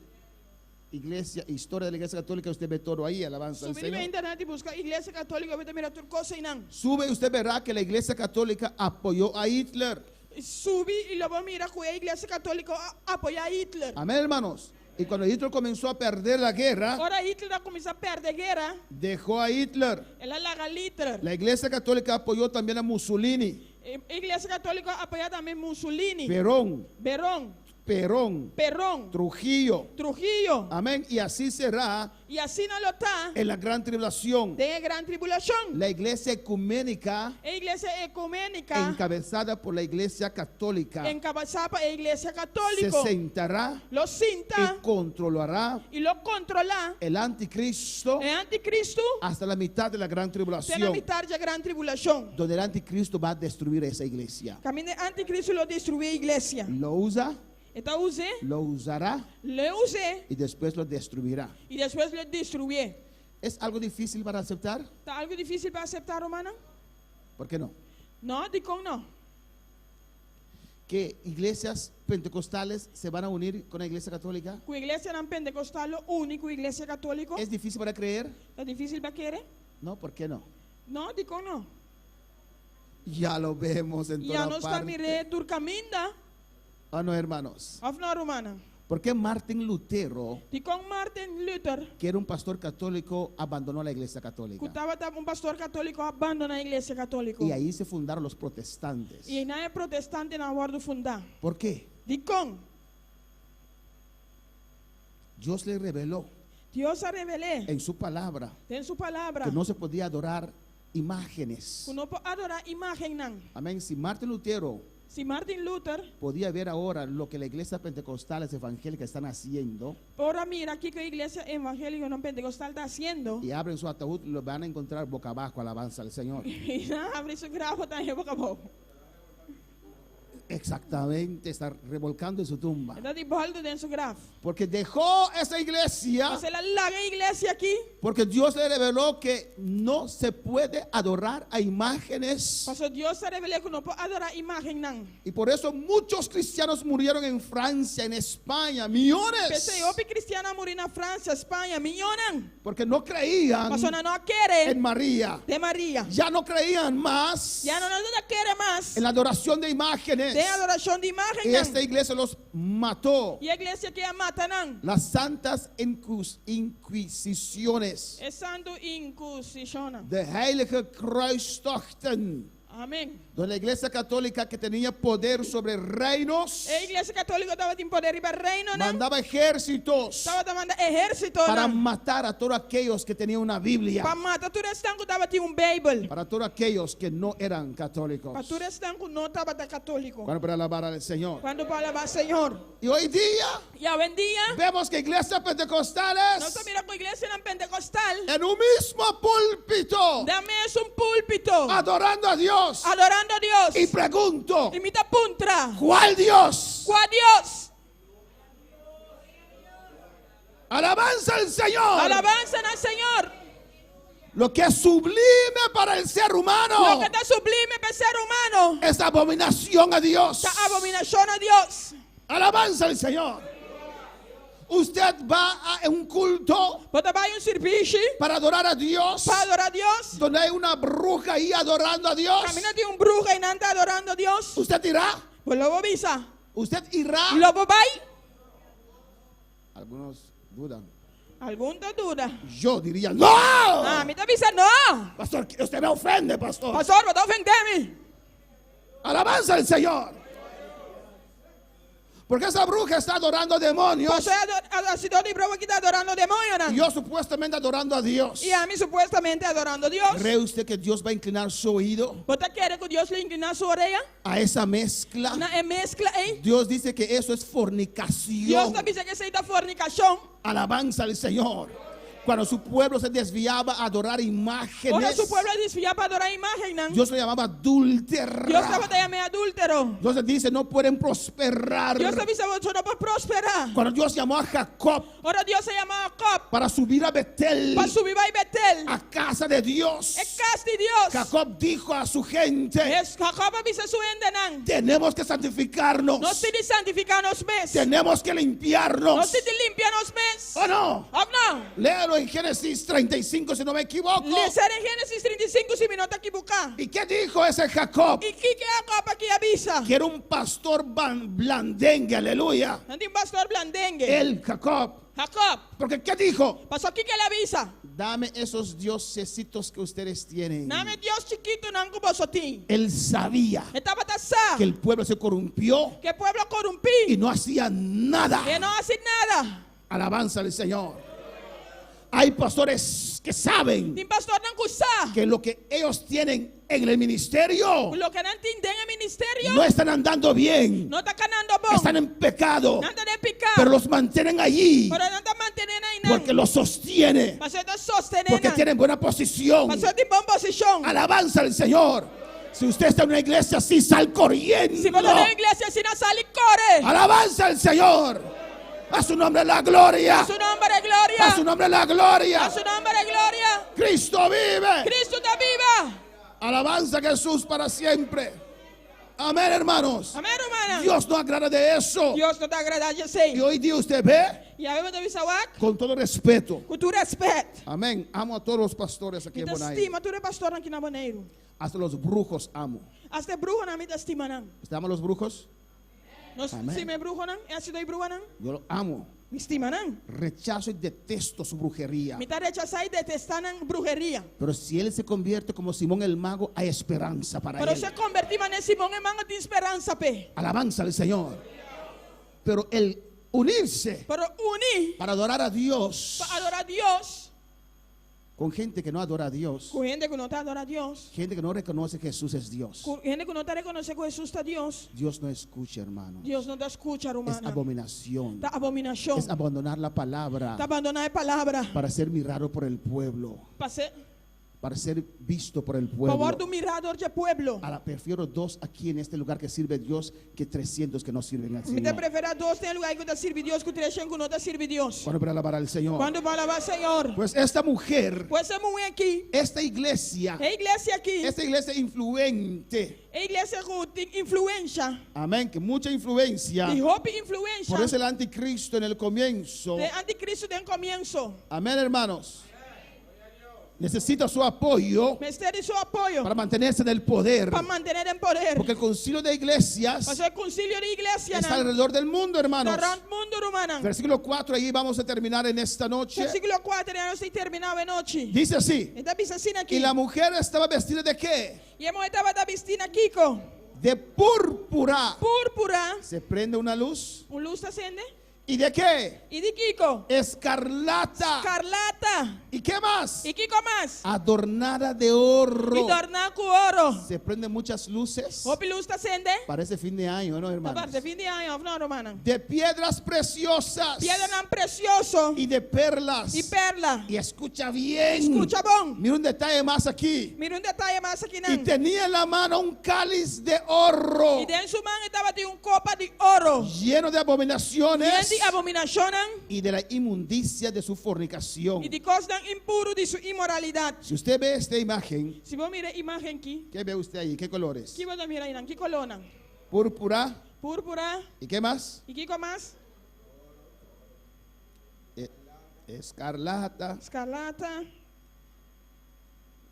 iglesia, historia de la iglesia católica, usted ve todo ahí, alabanza al Subir en Señor. internet y busca iglesia católica, vete a mirar tu cosa y nan. Sube y usted verá que la iglesia católica apoyó a Hitler. Subí y luego mira que la iglesia católica apoya a Hitler. Amén, hermanos. Y cuando Hitler comenzó a perder la guerra, Ahora Hitler comenzó a perder guerra. dejó a Hitler. Él la Hitler. La iglesia católica apoyó también a Mussolini, Iglesia católica apoya también Mussolini. Perón, Verón. Perón, Perón, Trujillo. Trujillo. Amén. Y así será Y así no lo está en la gran tribulación. de gran tribulación. La iglesia ecuménica, Iglesia ecuménica encabezada por la iglesia católica, encabezada por la iglesia se católica. sentará Lo y cinta controlará y lo controla el anticristo el anticristo hasta la mitad de la gran de la tribulación, mitad de gran tribulación. donde el anticristo va a destruir esa iglesia. Camino el anticristo lo destruye iglesia. Lo usa, Então use, lo usará le use y después lo destruirá. y después le destruye. ¿Es algo difícil para aceptar? ¿Está algo difícil para aceptar, hermano? ¿Por qué no? No, digo no. Que iglesias pentecostales se van a unir con la iglesia católica. Con iglesia não pentecostal, lo único iglesia católico. ¿Es difícil para creer? ¿Es difícil para querer? No, ¿por qué no? No, digo no. Ya lo vemos en Ya toda nos parte. caminhamos por caminho. ¿O no, hermanos? Of no, hermano. ¿Por qué Martin Lutero, Digo Martin Luther, que era un pastor católico, abandonó la iglesia católica? que estava pastor católico, abandona a iglesia católica. Y ahí se fundaron los protestantes. E não é protestante na hora de fundar. ¿Por qué? Digo, Dios le reveló Deus a revelou en su palabra em sua palavra que no se podía adorar imágenes. que não pode adorar imagem não. Amén. Si Martin Lutero Se Martin Luther, podía ver ahora lo que la iglesia pentecostales evangélicas están haciendo, ahora mira aqui que a igreja evangélica não pentecostal está haciendo, y abren su ataúd, lo van a encontrar boca abajo, alabanza al Señor. e não abre seu grafo, está em boca a boca. Exactamente, está revolcando en su tumba. Está de volta dentro do seu grafo. Porque dejó esa iglesia, Mas ela larga a igreja aqui, porque Dios le reveló que no se puede adorar a imágenes. porque Deus a revelou que não pode adorar imagem não. Y por eso muchos cristianos murieron en Francia, en España, millones. Pessoas cristianas morir na França, Espanha, milhões. Porque no creían Mas não querem en María. de Maria. Ya no creían más Já não querem mais en la adoración de imágenes. de adoração de imagem Y esta não. iglesia los mató. E a igreja que a mata não. Las santas inquisiciones, É santo inquisição. de heilige Kruistochten, Amém. donde la iglesia católica, que tenía poder sobre reinos, A igreja católica estava em poder para reino, não? mandaba ejércitos Estava tomando exército, para não? matar a todos aquellos que tenían una Biblia, Para matar todo estanco estava tinha Bíblia. para todos aquellos que no eran católicos. Para todo estanco não estava católico. Bueno, para alabar al Señor. Quando para alabar o Senhor. Y hoy día E hoje em dia, vemos que iglesias nós pentecostales mira com a igreja não pentecostal, en un mismo púlpito da mesmo púlpito, adorando a Dios. adorando a Deus. Y pregunto, E me dá puntra. ¿cuál Dios? Qual Deus? Alabanza al Señor. Alabança ao Senhor. Lo que es sublime para el ser Lo humano que está sublime para o ser humano, es abominación a Dios. está abominação a Deus. Alabanza al Señor. Usted va a un culto Você vai um serviço para adorar a Dios, para adorar a Deus. donde hay una bruja ahí adorando a Dios. Camina de brujo e não está adorando a Deus. Usted irá. Pues logo visa. Usted irá. Logo vai. Algunos dudan. Algum te dura. Yo diría, no. Ah, me está avisando. No. Pastor, usted me ofende, pastor. Pastor, você ofendeu-me. Alabanza al Señor. Porque esa bruja está adorando a demonios. Você é a cidade de bruxa que está adorando o demônio, não? Y yo supuestamente adorando a Dios. E a mim supostamente adorando a Deus. ¿Cree usted que Dios va a inclinar su oído Você quer que Deus lhe incline a sua orelha? a esa mezcla? Na mezcla, hein? Dios dice que eso es Deus fornicación. está dizendo que isso é fornicação. Alabanza al Señor. Cuando su pueblo se desviaba a adorar Ora, imágenes, seu povo desvia para adorar a imagem, não? Dios lo llamaba Deus estava adúltera. também adúltero. Entonces dice, no pueden prosperar. Deus está dizendo que você não pode prosperar. Cuando Dios llamó a Jacob Ora, Deus se chama Jacob para subir a Betel, para subir para Betel. a casa de Dios, É casa de Deus. Jacob dijo a su gente, Jacob avisa sua ende, não? tenemos que santificarnos, Nós te santificar nos mes. tenemos que Nós limpiarnos. te limpia nos mes. ¿O no? Oh, não. Léalo en Génesis 35, si no me equivoco. Lecer em Gênesis 35, se me não está equivocado. ¿Y qué dijo ese Jacob? E que é Jacob aqui avisa? Que era un pastor blandengue, aleluya. Não tem pastor blandengue. El Jacob. Jacob, Porque ¿qué dijo? passou aqui que ele avisa? dame esos diosesitos que ustedes tienen. Name Dios chiquito nan ko bosoti. Él sabía Estaba tasá. que el pueblo se corrompió Que pueblo y corrompido. no hacía nada. Que no hace nada. Alabanza al Señor. Hay pastores que saben Ni pastor nan kusa. que lo que ellos tienen en el ministerio Lo que nan tinden en ministerio. no están andando bien, No está ganando bon. están en pecado, Nanda de picar. pero los mantienen allí Pero no está manteniendo ahí nan. porque los sostiene, Pastor está sosteniendo. porque tienen buena posición. Pastor tiene buena posición. Alabanza al Señor. Si usted está en una iglesia así, sal corriendo. Si vos en la iglesia si no sale corre. Alabanza al Señor. A su nombre la gloria. A su nombre de gloria. A su nombre la gloria. A su nombre de gloria. Cristo vive. Cristo está viva. Alabanza a Jesús para siempre. Amén, hermanos. Amén, hermana. Dios no agrada de eso. Dios no te agrada, yo Y sé. hoy día usted ve Y a ver, te sawak. con todo respeto. Con tu respeto. Amén. Amo a todos los pastores aquí Y en te Bonaire. estima, tú eres pastor aquí en Bonaire. Hasta los brujos amo. Hasta brujo na mi te estima nan. ¿Usted ama a los brujos? No Amén. si me brujo nan, y así doy brujo nan. Yo lo amo. Mi estima nan. Rechazo y detesto su brujería. Mi te rechazar y detestar nan brujería. Pero si él se convierte como Simón el mago, hay esperanza para Pero él. se convertimos en Simón hermano de esperanza pe. Alabanza al Señor. Pero el unirse Pero uní para adorar a Dios para adorar a Dios. con gente que no adora a Dios, Con gente que no te adora a Dios. gente que no reconoce que Jesús es Dios. Con gente que no te reconoce que Jesús está Dios. Dios no escucha, hermano. Dios no te escucha, Es hermana. abominación. Está abominación. Es abandonar la Está palabra abandonar la palabra. para ser mirado por el pueblo, para ser visto por el Por favor, pueblo. tu mirador de pueblo. Prefiero 2 aquí en este lugar que sirve a Dios que 300 que no sirven al Me te Señor. prefiero dos en el lugar que te sirve Dios que te que no te sirve Dios. Cuando para alabar al Señor. Cuando va a alabar al Señor. Pues esta mujer, Pues es muy aquí. esta iglesia, Es iglesia aquí. esta iglesia influente, Es iglesia con influencia. amén, que mucha influencia. Y hope influencia. Por eso el anticristo en el comienzo, De anticristo de comienzo. amén, hermanos, necesita su apoyo Me esté su apoyo. para mantenerse en el poder, Para mantener en poder. porque el concilio de iglesias Para el concilio de iglesia. está alrededor del mundo, hermanos. Alrededor del mundo, hermana. Versículo 4, ahí vamos a terminar en esta noche. Versículo 4, ya no se terminaba de noche. Dice así: Esta piscina aquí. y la mujer estaba vestida de qué? Y hemos estado esta piscina Kiko. De púrpura. Púrpura. Se prende una luz. Un luz ascende. ¿Y de qué? Y de Kiko. Escarlata. Escarlata. ¿Y qué más? Y Kiko más. Adornada de oro. Y torna con oro. Se prenden muchas luces. Hopi luz ascende. Parece fin de año, ¿no, hermanos? Aparte, fin de año, no, hermana. De piedras preciosas. Piedra tan precioso. Y de perlas. Y perla. Y escucha bien. Escucha bon. Mira un detalle más aquí. Mira un detalle más aquí. Y Nan. tenía en la mano un cáliz de oro Y de en su mano estaba de un copa de oro. lleno de abominaciones Y de abominación. y de la inmundicia de su fornicación. Y de cosas impuras de su inmoralidad. Si usted ve esta imagen, Si vos mire imagen aquí. ¿qué ve usted ahí? ¿Qué colores? ¿Qué vas a mirar ahí? ¿Qué colona? Púrpura. Púrpura. ¿Y qué más? ¿Y qué más? Escarlata. Escarlata.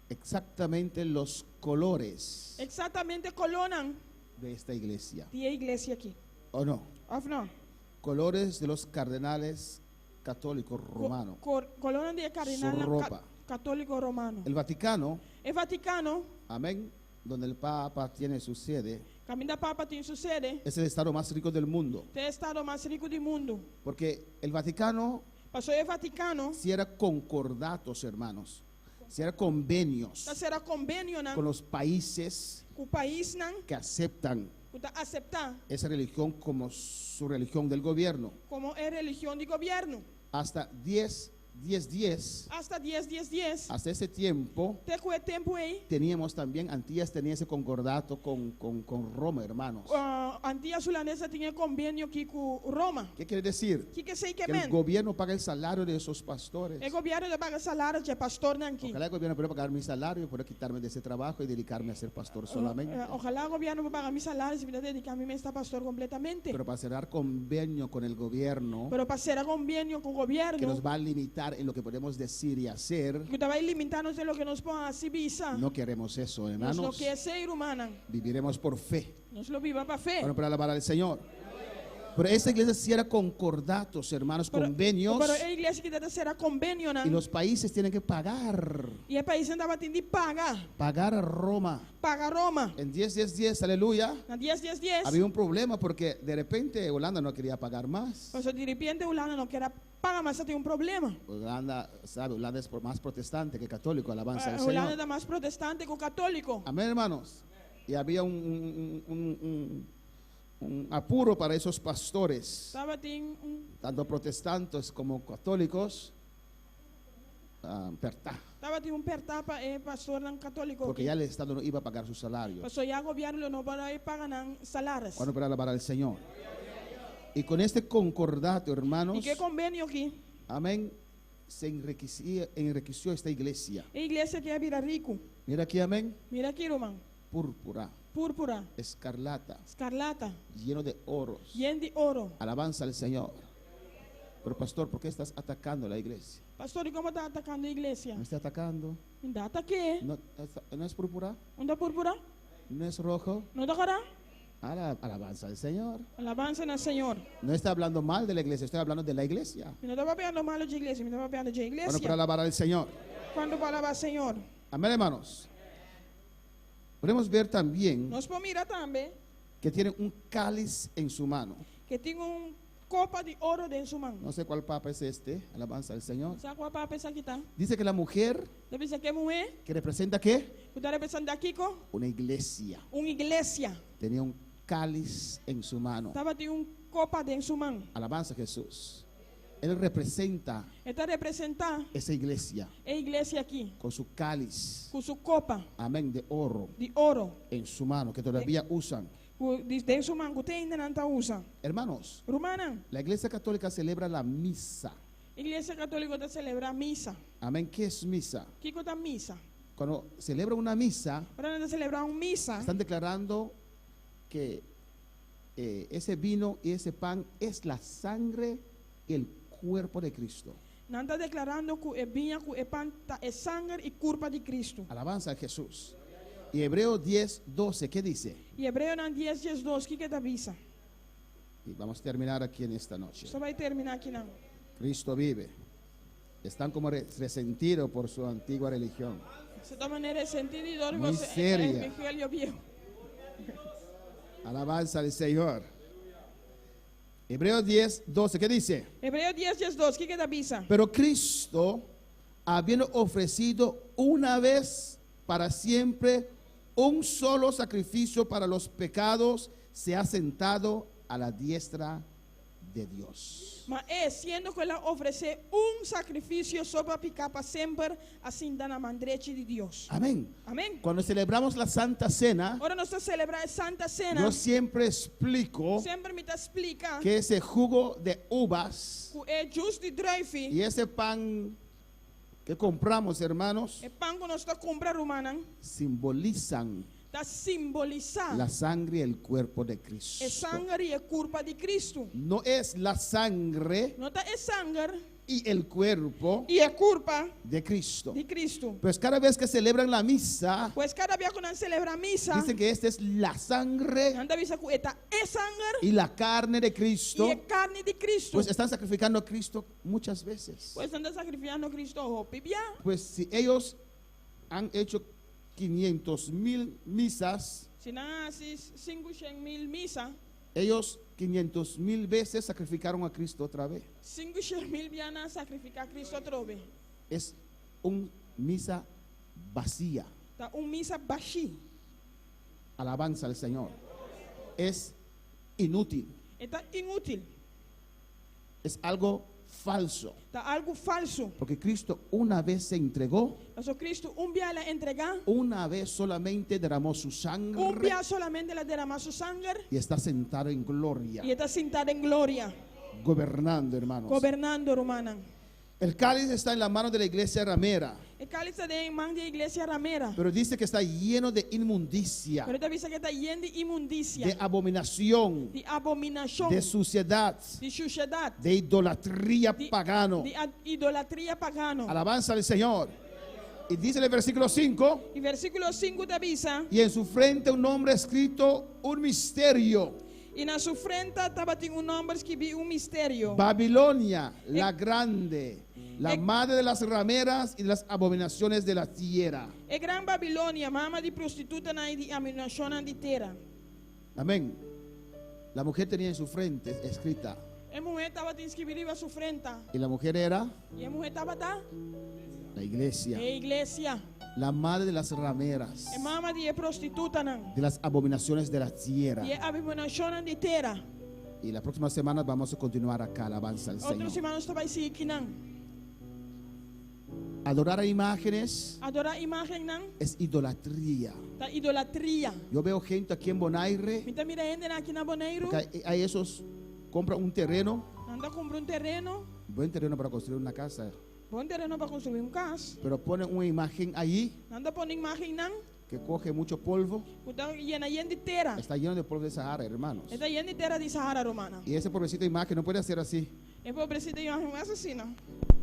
Exactamente los colores Exactamente colonan de esta iglesia. de iglesia aquí. ¿O no? ¿O no? Colores de los cardenales católicos romanos. Colonan de cardenal Su ropa. católico romano. El Vaticano, El Vaticano, amén, donde el Papa tiene su sede, camina Papa tiene su sede, es el estado más rico del mundo. es el estado más rico del mundo. Porque el Vaticano Pasó el Vaticano, cierra concordatos, hermanos, cierra convenios será convenio con los países con el país que aceptan que acepta esa religión como su religión del gobierno. como es religión de gobierno. Hasta 10, Hasta 10. hasta ese tiempo Te fue tiempo ahí. teníamos también, Antillas tenía ese concordato con Roma, hermanos. Antilla Sulanesa tiene convenio aquí con Roma. ¿Qué quiere decir? ¿Qué que sei que Que el men? gobierno paga el salario de esos pastores. El gobierno le paga salarios de pastor aquí. Ojalá el gobierno pueda pagar mi salario, pueda quitarme de ese trabajo y dedicarme a ser pastor solamente. Ojalá el gobierno me pague mis salarios y me dedique a mí esta pastor completamente. Pero para cerrar convenio con el gobierno, Pero para hacer convenio con el gobierno, que nos va a limitar en lo que podemos decir y hacer, que te va a limitarnos de lo que nos ponga así visa. no queremos eso, Nos hermanos. lo que es ser humana. Viviremos por fe. Nos lo viva para fe. Bueno, para alabar al Señor. Pero esta iglesia cierra concordatos, hermanos, convenios. Pero a igreja que deve ser convênio, né? Y los países tienen que pagar. E o país andava tendo de pagar. Pagar a Roma. Pagar Roma. En 10-10-10, aleluya. Na 10-10-10. Había un problema porque de repente Holanda no quería pagar más. Mas de repente o Holanda não quer pagar, mas tem um problema. Holanda, sabe, Holanda es más protestante que católico, alabanza al Holanda Señor. é mais protestante que o católico. Amén, hermanos. Y había un apuro para esos pastores, Estava tem tanto protestantes como católicos, Estava tem pertar para pastor não católico. porque ya el Estado no iba a pagar sus salarios. Pastor ya governo não vai pagar não salários. Cuando para alabar al Señor. Y con este concordato, hermanos, E que convênio aqui? amén, se enriqueció esta iglesia. A igreja que é virar rico. Mira aquí, amén, Mira aqui, irmão. púrpura, Púrpura, escarlata, escarlata, lleno de oros. lleno de ouro. Alabanza al Señor. Pero pastor, ¿por qué estás atacando la iglesia? Pastor, e como está atacando a igreja? ¿Me está atacando? Ainda ataque. ¿No es púrpura? Onde é púrpura? ¿No es rojo? Não tocará? Alabanza al Señor. Alabança no Senhor. No está hablando mal de la iglesia, estoy hablando de la iglesia. Me não estava falando mal de igreja, me estava falando de Bueno, igreja. para alabar al Señor. Quando falava Senhor. Amén, hermanos. Podemos ver también Nós podemos mirar também que tiene un cáliz en su mano. que tem copa de ouro dentro de sua mão. No sé cuál papa es este. Alabanza al Señor. Sabe qual para pensar que está? Dice que la mujer, Deve ser que é mulher. que representa ¿qué? Você está representando aqui com Una iglesia. uma igreja. Tenía un cáliz en su mano. Estava tem copa dentro de sua mão. Alabanza a Jesús. Él representa Ele está representando esa iglesia a igreja aqui con su cáliz, com sua copa amén, de oro de ouro. en su mano, que todavía usan. Dentro de sua mão, que ainda não está usando. Hermanos, Romana, la iglesia católica celebra la misa. a igreja católica está celebrando missa. Amén, ¿qué es misa? O que é missa? Cuando celebra una misa, Para nós celebrar uma missa, están declarando que ese vino y ese pan es la sangre y el cuerpo de Cristo. não está declarando que é vinho, que é pão, é sangue e corpo de Cristo. Alabanza a Jesús. Y Hebreo 10:12, ¿qué dice? E Hebreu 10:2, o que é da missa? Y vamos a terminar aquí en esta noche. Só vai terminar aqui não. Cristo vive. Están como resentidos por su antigua religión. De toda maneira, é sentido e dor Muy você seria. é evangelho viejo. Alabanza al Señor. Hebreo 10:12, ¿qué dice? Hebreu 10:2, o que é da missa? Pero Cristo, habiendo ofrecido una vez para siempre un solo sacrificio para los pecados, se ha sentado a la diestra de Dios. Mas sendo que ela oferecer sacrifício só para ficar para sempre, assim dá na mandrete de Deus. Amén. Amém? Cuando celebramos la Santa Cena, Agora nós estamos celebrando a Santa Cena. yo siempre explico Sempre me explica que ese jugo de uvas que é justo de drive, y ese pan que compramos, hermanos, é pão que nós estamos comprando, humana, simbolizan está simbolizando la sangre y el cuerpo de é Cristo. sangue e é corpo de Cristo. No es la sangre Não está é sangue y el cuerpo e é corpo de Cristo. de Cristo. Pues cada vez que celebran la misa, Pois cada vez que nós celebramos a missa, dicen que esta es la sangre nós avisa que esta é sangue y la carne de e Cristo. é carne de Cristo. Pues están sacrificando a Cristo muchas veces. Pois anda sacrificando a Cristo, Biblia. Pues si ellos han hecho 500,000 misas, Se não assiste 500,000 missa, ellos 500,000 veces sacrificaron a Cristo otra vez. 500,000 viana sacrificar a Cristo outra vez. Es una misa vacía. Tá missa baixi. Alabanza al Señor. Es inútil. Está inútil. Es algo falso. Tá algo falso. Porque Cristo una vez se entregó, Mas o Cristo dia ela entregar, una vez solamente derramó su sangre dia solamente ela derramar seu sangue y está sentado en gloria, e está sentada em glória, gobernando, hermanos. governando, romana. El cáliz está en la mano de la iglesia ramera, E cálice de mão da igreja ramera. pero dice que está lleno de inmundicia, Pero te avisa que está lleno de imundícia, de abominación, de abominação, de suciedad, de suciedade, de idolatría de, pagano. de idolatria pagano. Alabanza al Señor. Y dice en el versículo 5, E versículo 5 te avisa, y en su frente un nombre escrito, un misterio. E na sua frente estava tinha nome escrito mistério. Babilonia, la grande, la madre de las rameras y de las abominaciones de la tierra. E gran Babilônia, mama de prostituta na de abominação de terra. Amén. La mujer tenía en su frente escrita. E mulher estava escrito na sua frente. Y la mujer era E a mulher estava lá. la iglesia, E igreja. la madre de las rameras, E mama de prostituta não. de las abominaciones de la tierra. E abominação de terra. Y la próxima semana vamos a continuar acá, alabanza al Outros Señor. irmãos estava aqui não. Adorar a imágenes Adorar imagem não. es idolatría. Da idolatria. Yo veo gente aquí en Bonaire, Mita mira gente aqui na Bonaire. que hay esos, compran un terreno, Anda comprar terreno. buen terreno para construir una casa, Bom terreno para construir casa. pero ponen una imagen allí Anda pôr imagem não. que coge mucho polvo, Então llena de terra. está lleno de polvo de Sahara, hermanos. Está llena de terra de Sahara romana. Y ese pobrecito imagen no puede hacer así, É pobrecito de imagem assassina.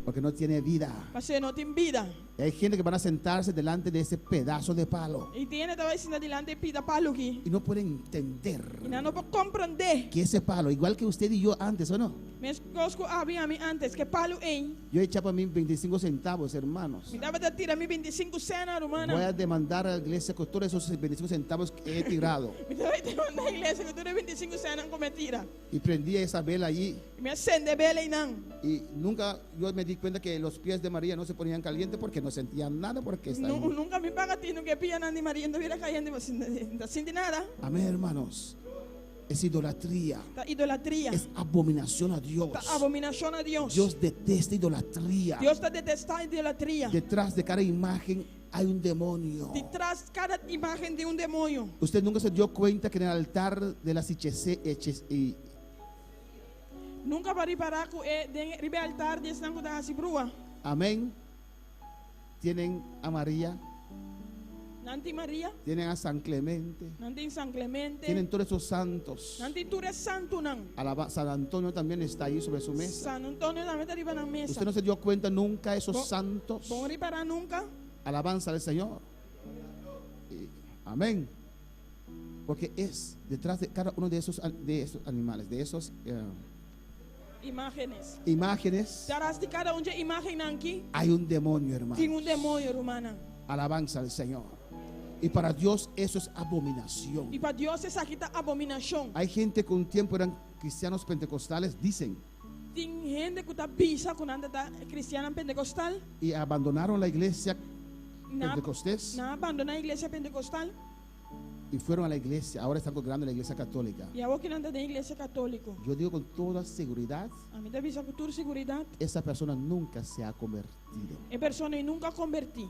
porque no tiene vida. Você não tem vida. Y hay gente que van a sentarse delante de ese pedazo de palo E tem estava ensinando delante de pida palo aqui. y no pueden entender E não pode compreender. que esse palo, igual que usted y yo antes, ¿o no? Mas cosco havia mim antes que palo em. Yo echaba 25 centavos, hermanos. Me dava de tirar mi 25 cena romana. Voy a demandar a la iglesia con todos esos 25 centavos que he tirado. Me dava de mandar a igreja que tu 25 cena como tira. Y prendí esa vela allí. Me acende bela e não. Y nunca yo me di cuenta que los pies de María no se ponían calientes porque no sentían nada, porque estaban. Nunca me paga tino que pilla nandi Maria não vira caindo não sente nada. Amén, hermanos. Es idolatría. Da idolatria. Es abominación a Dios. Da abominação a Deus. Dios detesta idolatría. Deus está detestando idolatria. Detrás de cada imagen hay un demonio. Detrás cada imagem de demônio. Usted nunca se dio cuenta que en el altar de las Nunca vai reparar que de altar de Santo da Cibrua. amén, tienen a María, Nanti Maria, tienen a San Clemente, nanti San Clemente, tienen todos esos santos. nanti tu eres santo não. San Antonio también está ahí sobre su mesa. San Antonio também está arriba na mesa. Usted no se dio cuenta nunca esos Bo- santos. Vão reparar nunca. Alabanza al Señor. Amén. Porque es detrás de cada uno de esos animales, de esos Imágenes. imágenes, Detrás de cada de imagem aqui hay un demonio, hermano. tem demônio romana. Alabanza al Señor. Y para Dios eso es abominación. E para Deus essa aqui tá abominação. Hay gente que un tiempo eran cristianos pentecostales, dicen, Tem gente que tá bisa com anda da cristiana pentecostal. y abandonaron la iglesia Na pentecostés abandona a igreja pentecostal. y fueron a la iglesia. Ahora están congregando en la iglesia católica. E agora que anda da igreja católica. Yo digo con toda seguridad, A mim tá bisa com toda segurança. esa persona nunca se ha convertido. É pessoa que nunca converti.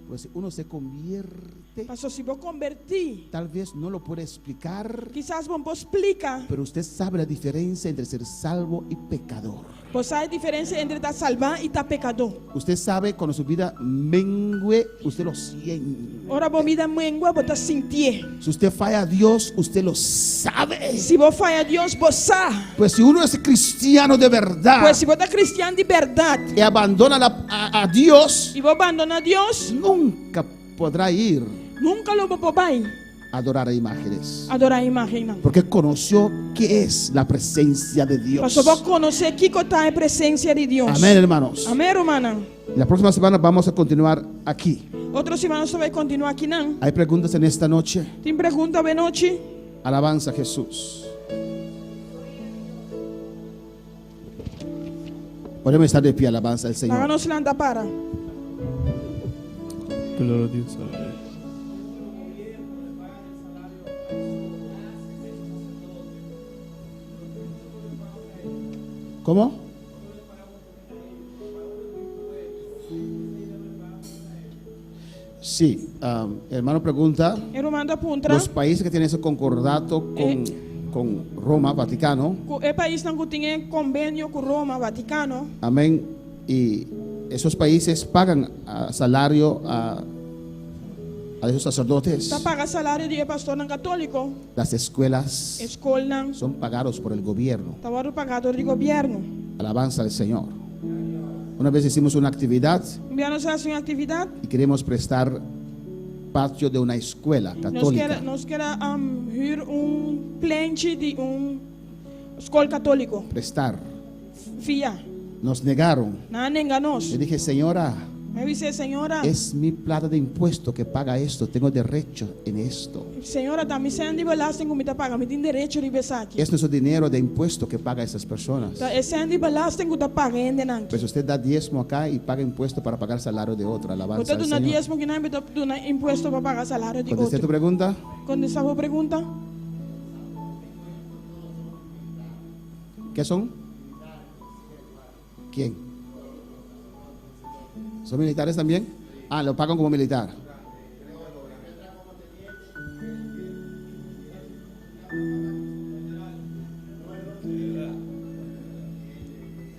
Pues si uno se convierte, Pastor, se vou convertir, tal vez no lo puede explicar, quizás vamos explicar. pero usted sabe la diferencia entre ser salvo y pecador. Pues sabe a diferença entre estar salvo e estar pecador. Usted sabe cuando su vida mengue, usted lo siente. Ora, vou me dar mengua, vou estar sentir. Si usted falla a Dios, usted lo sabe. Se vou falhar a Deus, vou saber. Pues si uno es cristiano de verdad Pois se vou estar cristiano de verdade y abandona a Dios, e vou abandonar a Deus, nunca podrá ir nunca lo vou poder a adorar a imágenes. adorar a imagem, não. Porque conoció qué es la presencia de Dios. Pastor, vou conhecer que está a presença de Deus. Amén, hermanos. Amém, romana. La próxima semana vamos a continuar aquí. Outros irmãos vai continuar aqui, não. Hay preguntas en esta noche. Tem pergunta de noite? Alabanza a Jesús. Podemos estar de pie, alabanza al Señor. Háganos lanta para. Gloria a Dios. Aleluya. ¿Cómo? Sí, hermano pregunta, Irmã puntra. los países que tienen ese concordato con Roma, Vaticano, O país não tem convênio com Roma, Vaticano. amén, y esos países pagan salario a esos sacerdotes. Está paga salário de pastor não católico. Las escuelas Escola não. son pagados por el gobierno. Está pagado de governo. Alabanza al Señor. Una vez hicimos una actividad Enviamos a uma atividade y queremos prestar patio de una escuela católica. Nós queremos huir plantje de escola católico. Prestar. Via. Nos negaron. Não enganos. Le dije, señora, Eu disse, senhora, es mi plata de impuesto que paga esto. Tengo derecho en esto. senhora, tá me sendo de belasting como está pagando, me tem direito de besar aqui. Es nuestro dinero de impuesto que paga esas personas. Tá sendo de belasting que está pagando não. Pues usted da diezmo acá y paga impuesto para pagar salario de otro. Alabanza Portanto, al na Señor. diezmo que não me dá imposto para pagar salário de ¿Contesté tu outro. pregunta? Quando essa boa pergunta, ¿Qué son? ¿Quién? ¿Son militares también? Ah, lo pagan como militar.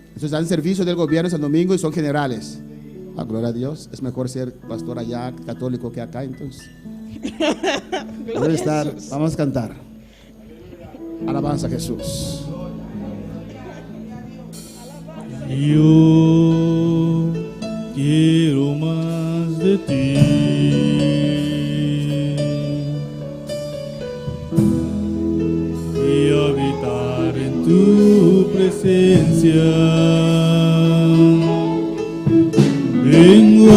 Entonces dan servicio del gobierno en San Domingo y son generales. Ah, gloria a Dios. Es mejor ser pastor allá católico que acá, entonces. Debe estar. Vamos a cantar. Alabanza a Jesús. Yo quiero más de ti. Y habitar en tu presencia. Vengo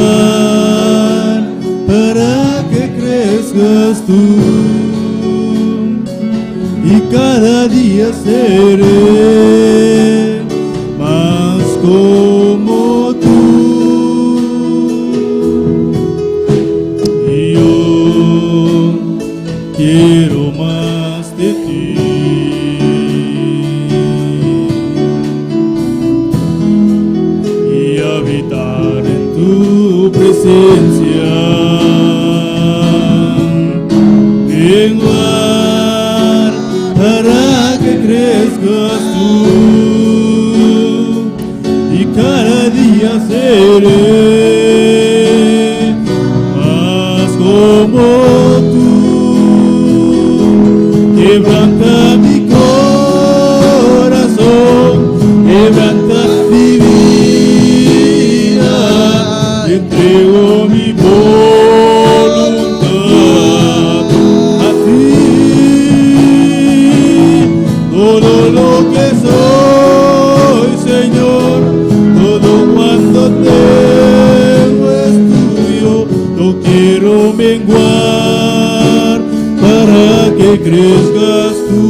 para que crezcas tú. Y cada día seré más como tú. Y yo quiero más de ti. Y habitar en tu presencia. Vengo para que crezcas tú. Y cada día seré más como tú. Quebranta mi corazón, quebranta mi vida, te entrego mi voluntad a ti. Todo lo que soy, Señor, todo cuanto tengo es tuyo. No quiero menguar para que crezcas tú.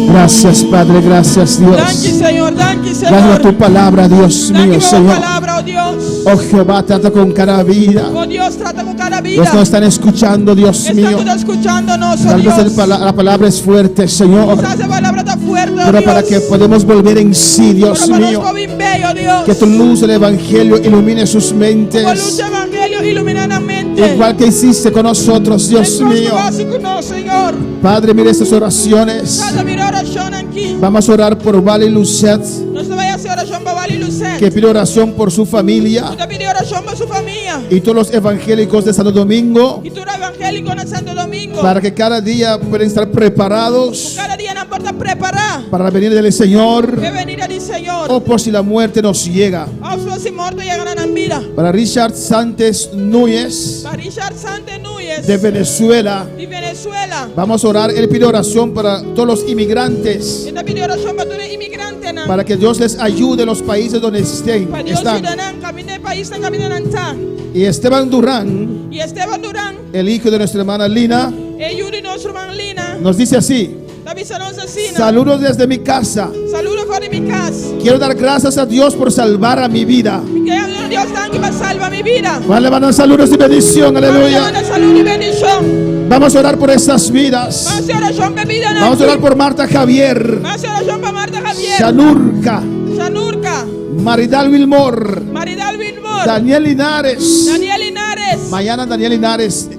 Gracias, Padre, gracias, Dios. danke Senhor, danke Gracias a Senhor. tu palabra, Dios Danke mío, por Señor. a palavra, oh Deus. Oh Jehová, trata con cada vida. Oh Deus, trata com cada vida. Los que nos están escuchando, Dios Estão mío. todos escutando-nos, oh Tal vez Deus. la palabra es fuerte, Señor. Quizás a palavra está fuerte, oh Pero para Deus. que podamos volver en sí, Dios Pero para mío. nós vir bem, oh Deus. Que tu luz del Evangelio ilumine sus Com a luz mentes. do Evangelho ilumina a mente. Igual que hiciste con nosotros, Dios Enquanto mío. faz conosco, Senhor. Padre, mire estas oraciones. Cada minha oração aqui. Vamos a orar por Vale Lucet, Nós vamos fazer oração para Vale Lucet. que pide oración por su familia Nós pedimos oração para sua família. y todos los evangélicos de Santo Domingo, E todo evangélico na Santo Domingo. para que cada día puedan estar preparados Cada dia não importa preparar. para la venida del Señor, Que venida do Senhor. o por si la muerte nos llega. Aos suas mortos chegarão na vida. Para Richard Santos Núñez, Para Richard Santos Núñez. de Venezuela, De Venezuela. vamos a orar. Él pide oración para todos los inmigrantes, Ele pediu oração para todo imigrante. para que Dios les ayude en los países donde Para Deus están. ajudar no caminho do país, no caminho não está. Y Esteban Durán, E Esteban Durán, el hijo de nuestra hermana Lina, e Yuri, nosso irmão Lina. nos dice así: Davi Sanos Asina. saludos desde mi casa. Saludo fora de minha casa. Quiero dar gracias a Dios por salvar a mi vida. Que Deus tanque para salvar minha vida. Van a levantar saludos y bendición, aleluya. Manda saúde e bendição. Vamos a orar por estas vidas. Vamos a oração para vida. Vamos a orar por Marta Javier, Vamos a oração para Marta Javier. Shanurka, Sanurca. Maridal Wilmor, Maridal Wilmor. Daniel Linares. Daniel Linares. Mañana Daniel Linares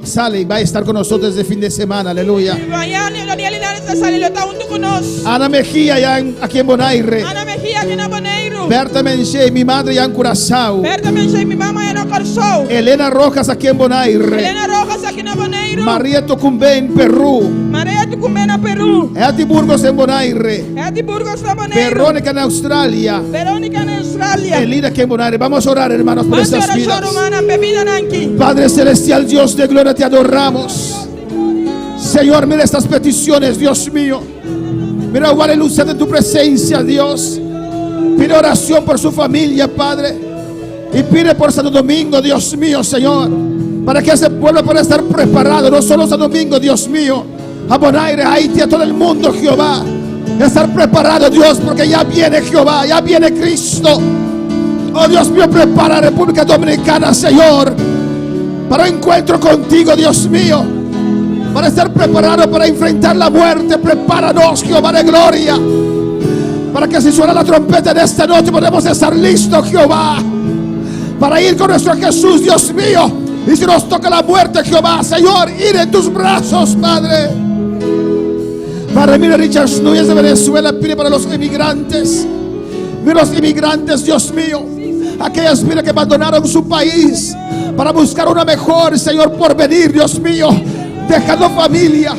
sale y va a estar con nosotros de fin de semana, aleluya. Mañana Daniel Linares está saliendo, está junto con nosotros. Ana Mejía aquí en Bonaire. Ana Mejía aquí en Aboneiro. Berta Menche, mi madre ya en Curazao. Berta Menche, mi mamá en Ocorzao. Elena Rojas aquí en Bonaire. Elena Rojas aquí en Aboneiro. María Tocumbe en Perú. María Tucumena, Perú. Eti Burgos en Bonaire. Eti Burgos, Aboneiro. Verónica en Australia. Verónica en Australia. Australia. El líder que en Bonaire. Vamos a orar, hermanos, por Manso estas era vidas. shorumana bebida nanki. Padre celestial, Dios de gloria, te adoramos. Señor, mira estas peticiones, Dios mío. Mira cuál es luz de tu presencia, Dios. Pide oración por su familia, Padre. Y pide por Santo Domingo, Dios mío, Señor. Para que ese pueblo pueda estar preparado. No solo Santo Domingo, Dios mío. A Bonaire, a Haití, a todo el mundo, Jehová. Estar preparado, Dios, porque ya viene Jehová, ya viene Cristo. Oh Dios mío, prepara a República Dominicana, Señor, para un encuentro contigo, Dios mío. Para estar preparado para enfrentar la muerte. Prepáranos, Jehová de gloria. Para que si suena la trompeta de esta noche podemos estar listos, Jehová, para ir con nuestro Jesús, Dios mío. Y si nos toca la muerte, Jehová, Señor, ir en tus brazos, Padre. Padre, mira Richard Núñez de Venezuela, pide para los inmigrantes. Mira los inmigrantes, Dios mío. Aquellas vidas que abandonaron su país para buscar una mejor, Señor, por venir, Dios mío. Dejando familia,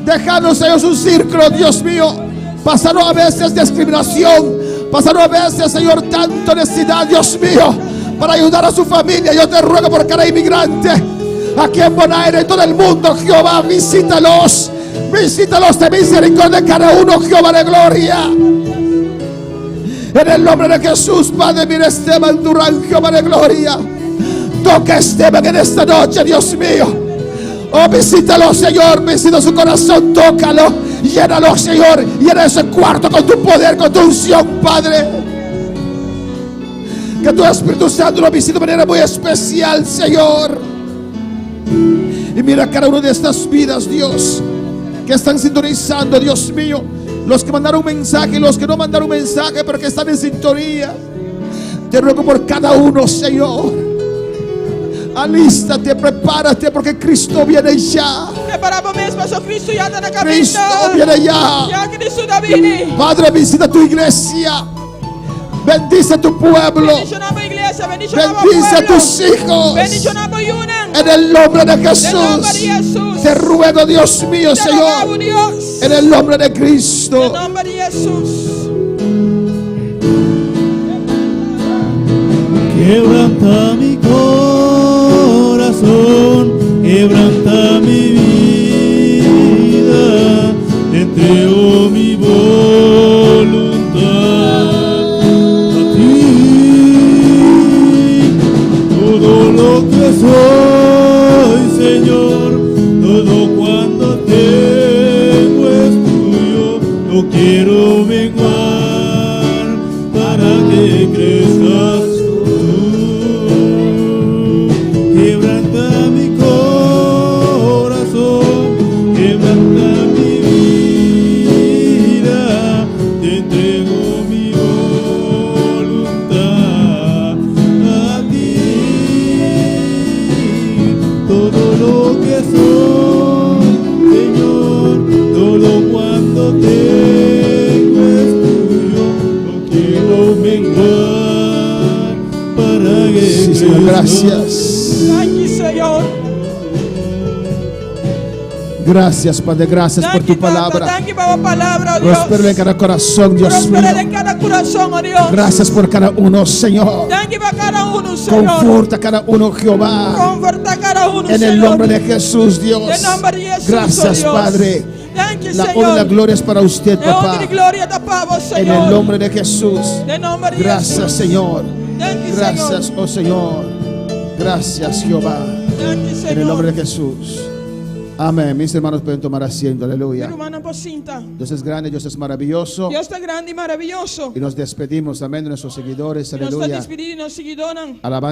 dejando, Señor, su círculo, Dios mío. Pasaron a veces discriminación, pasaron a veces, Señor, tanta necesidad, Dios mío, para ayudar a su familia. Yo te ruego por cada inmigrante aquí en Bonaire, en todo el mundo, Jehová, visítalos. Visítalos de misericordia cada uno, Jehová de gloria. En el nombre de Jesús, Padre, mira Esteban Durán, Jehová de gloria. Toca a Esteban en esta noche, Dios mío. Oh, visítalo, Señor, visita su corazón, tócalo, llénalo, Señor, llena ese cuarto con tu poder, con tu unción, Padre. Que tu Espíritu Santo lo visite de manera muy especial, Señor. Y mira cada una de estas vidas, Dios, que están sintonizando, Dios mío. Los que mandaron un mensaje y los que no mandaron un mensaje, pero que están en sintonía. Te ruego por cada uno, Señor. Alístate, prepárate, porque Cristo viene ya. Preparamos mesmo, so Cristo ya está na caminho. Cristo viene ya. Ya Cristo da vini. Padre, visita tu iglesia. Bendice tu pueblo. Bendicionamos a iglesia, bendicionamos Bendice a pueblo. tus hijos. Bendicionamos Yunan. En el nombre de En el nombre de Jesús. Jesús. Te ruego, Dios mío, Te rogamos, Señor. Dios. En el nombre de En Cristo. el nombre de Jesús. Quebranta mi corazón, quebranta mi vida, te entrego mi voluntad a ti. Todo lo que soy, Señor, todo cuanto tengo es tuyo, no quiero menguar para que crezcas. Quebranta mi corazón, quebranta mi vida, te entrego mi voluntad a ti. Todo lo que soy, Señor, todo cuanto tengo es tuyo, no quiero menguar para que Sí, Señor, gracias. Thank you, Señor. Gracias, Padre, gracias por Thank tu you, Tata. palabra. Thank you por la palabra, oh Dios. Prospera en cada corazón, Dios Prospera mío. en cada corazón, oh Dios. Gracias por cada uno, Señor. Thank you por cada uno, Señor. Conforta a cada uno, Jehová. Conforta a cada uno, En Señor. el nombre de Jesús, Dios. En el nombre de Jesús, Gracias, oh Dios. Padre. Thank you, La Señor. honra y la gloria es para usted, La honra papá. y gloria te pavo, En Señor. el nombre de Jesús. En el nombre de Gracias, Jesús. Señor. Thank you, Gracias, Señor. oh Señor. Gracias, Jehová. Thank you, En el Señor. nombre de Jesús. Amén. Mis hermanos pueden tomar asiento. Aleluya. Mi hermana Pocinta. Dios es grande, Dios es maravilloso. Dios está grande y maravilloso. Y nos despedimos, amén, de nuestros seguidores. Y nos está Aleluya. despediendo y nos seguidores. Alabanza.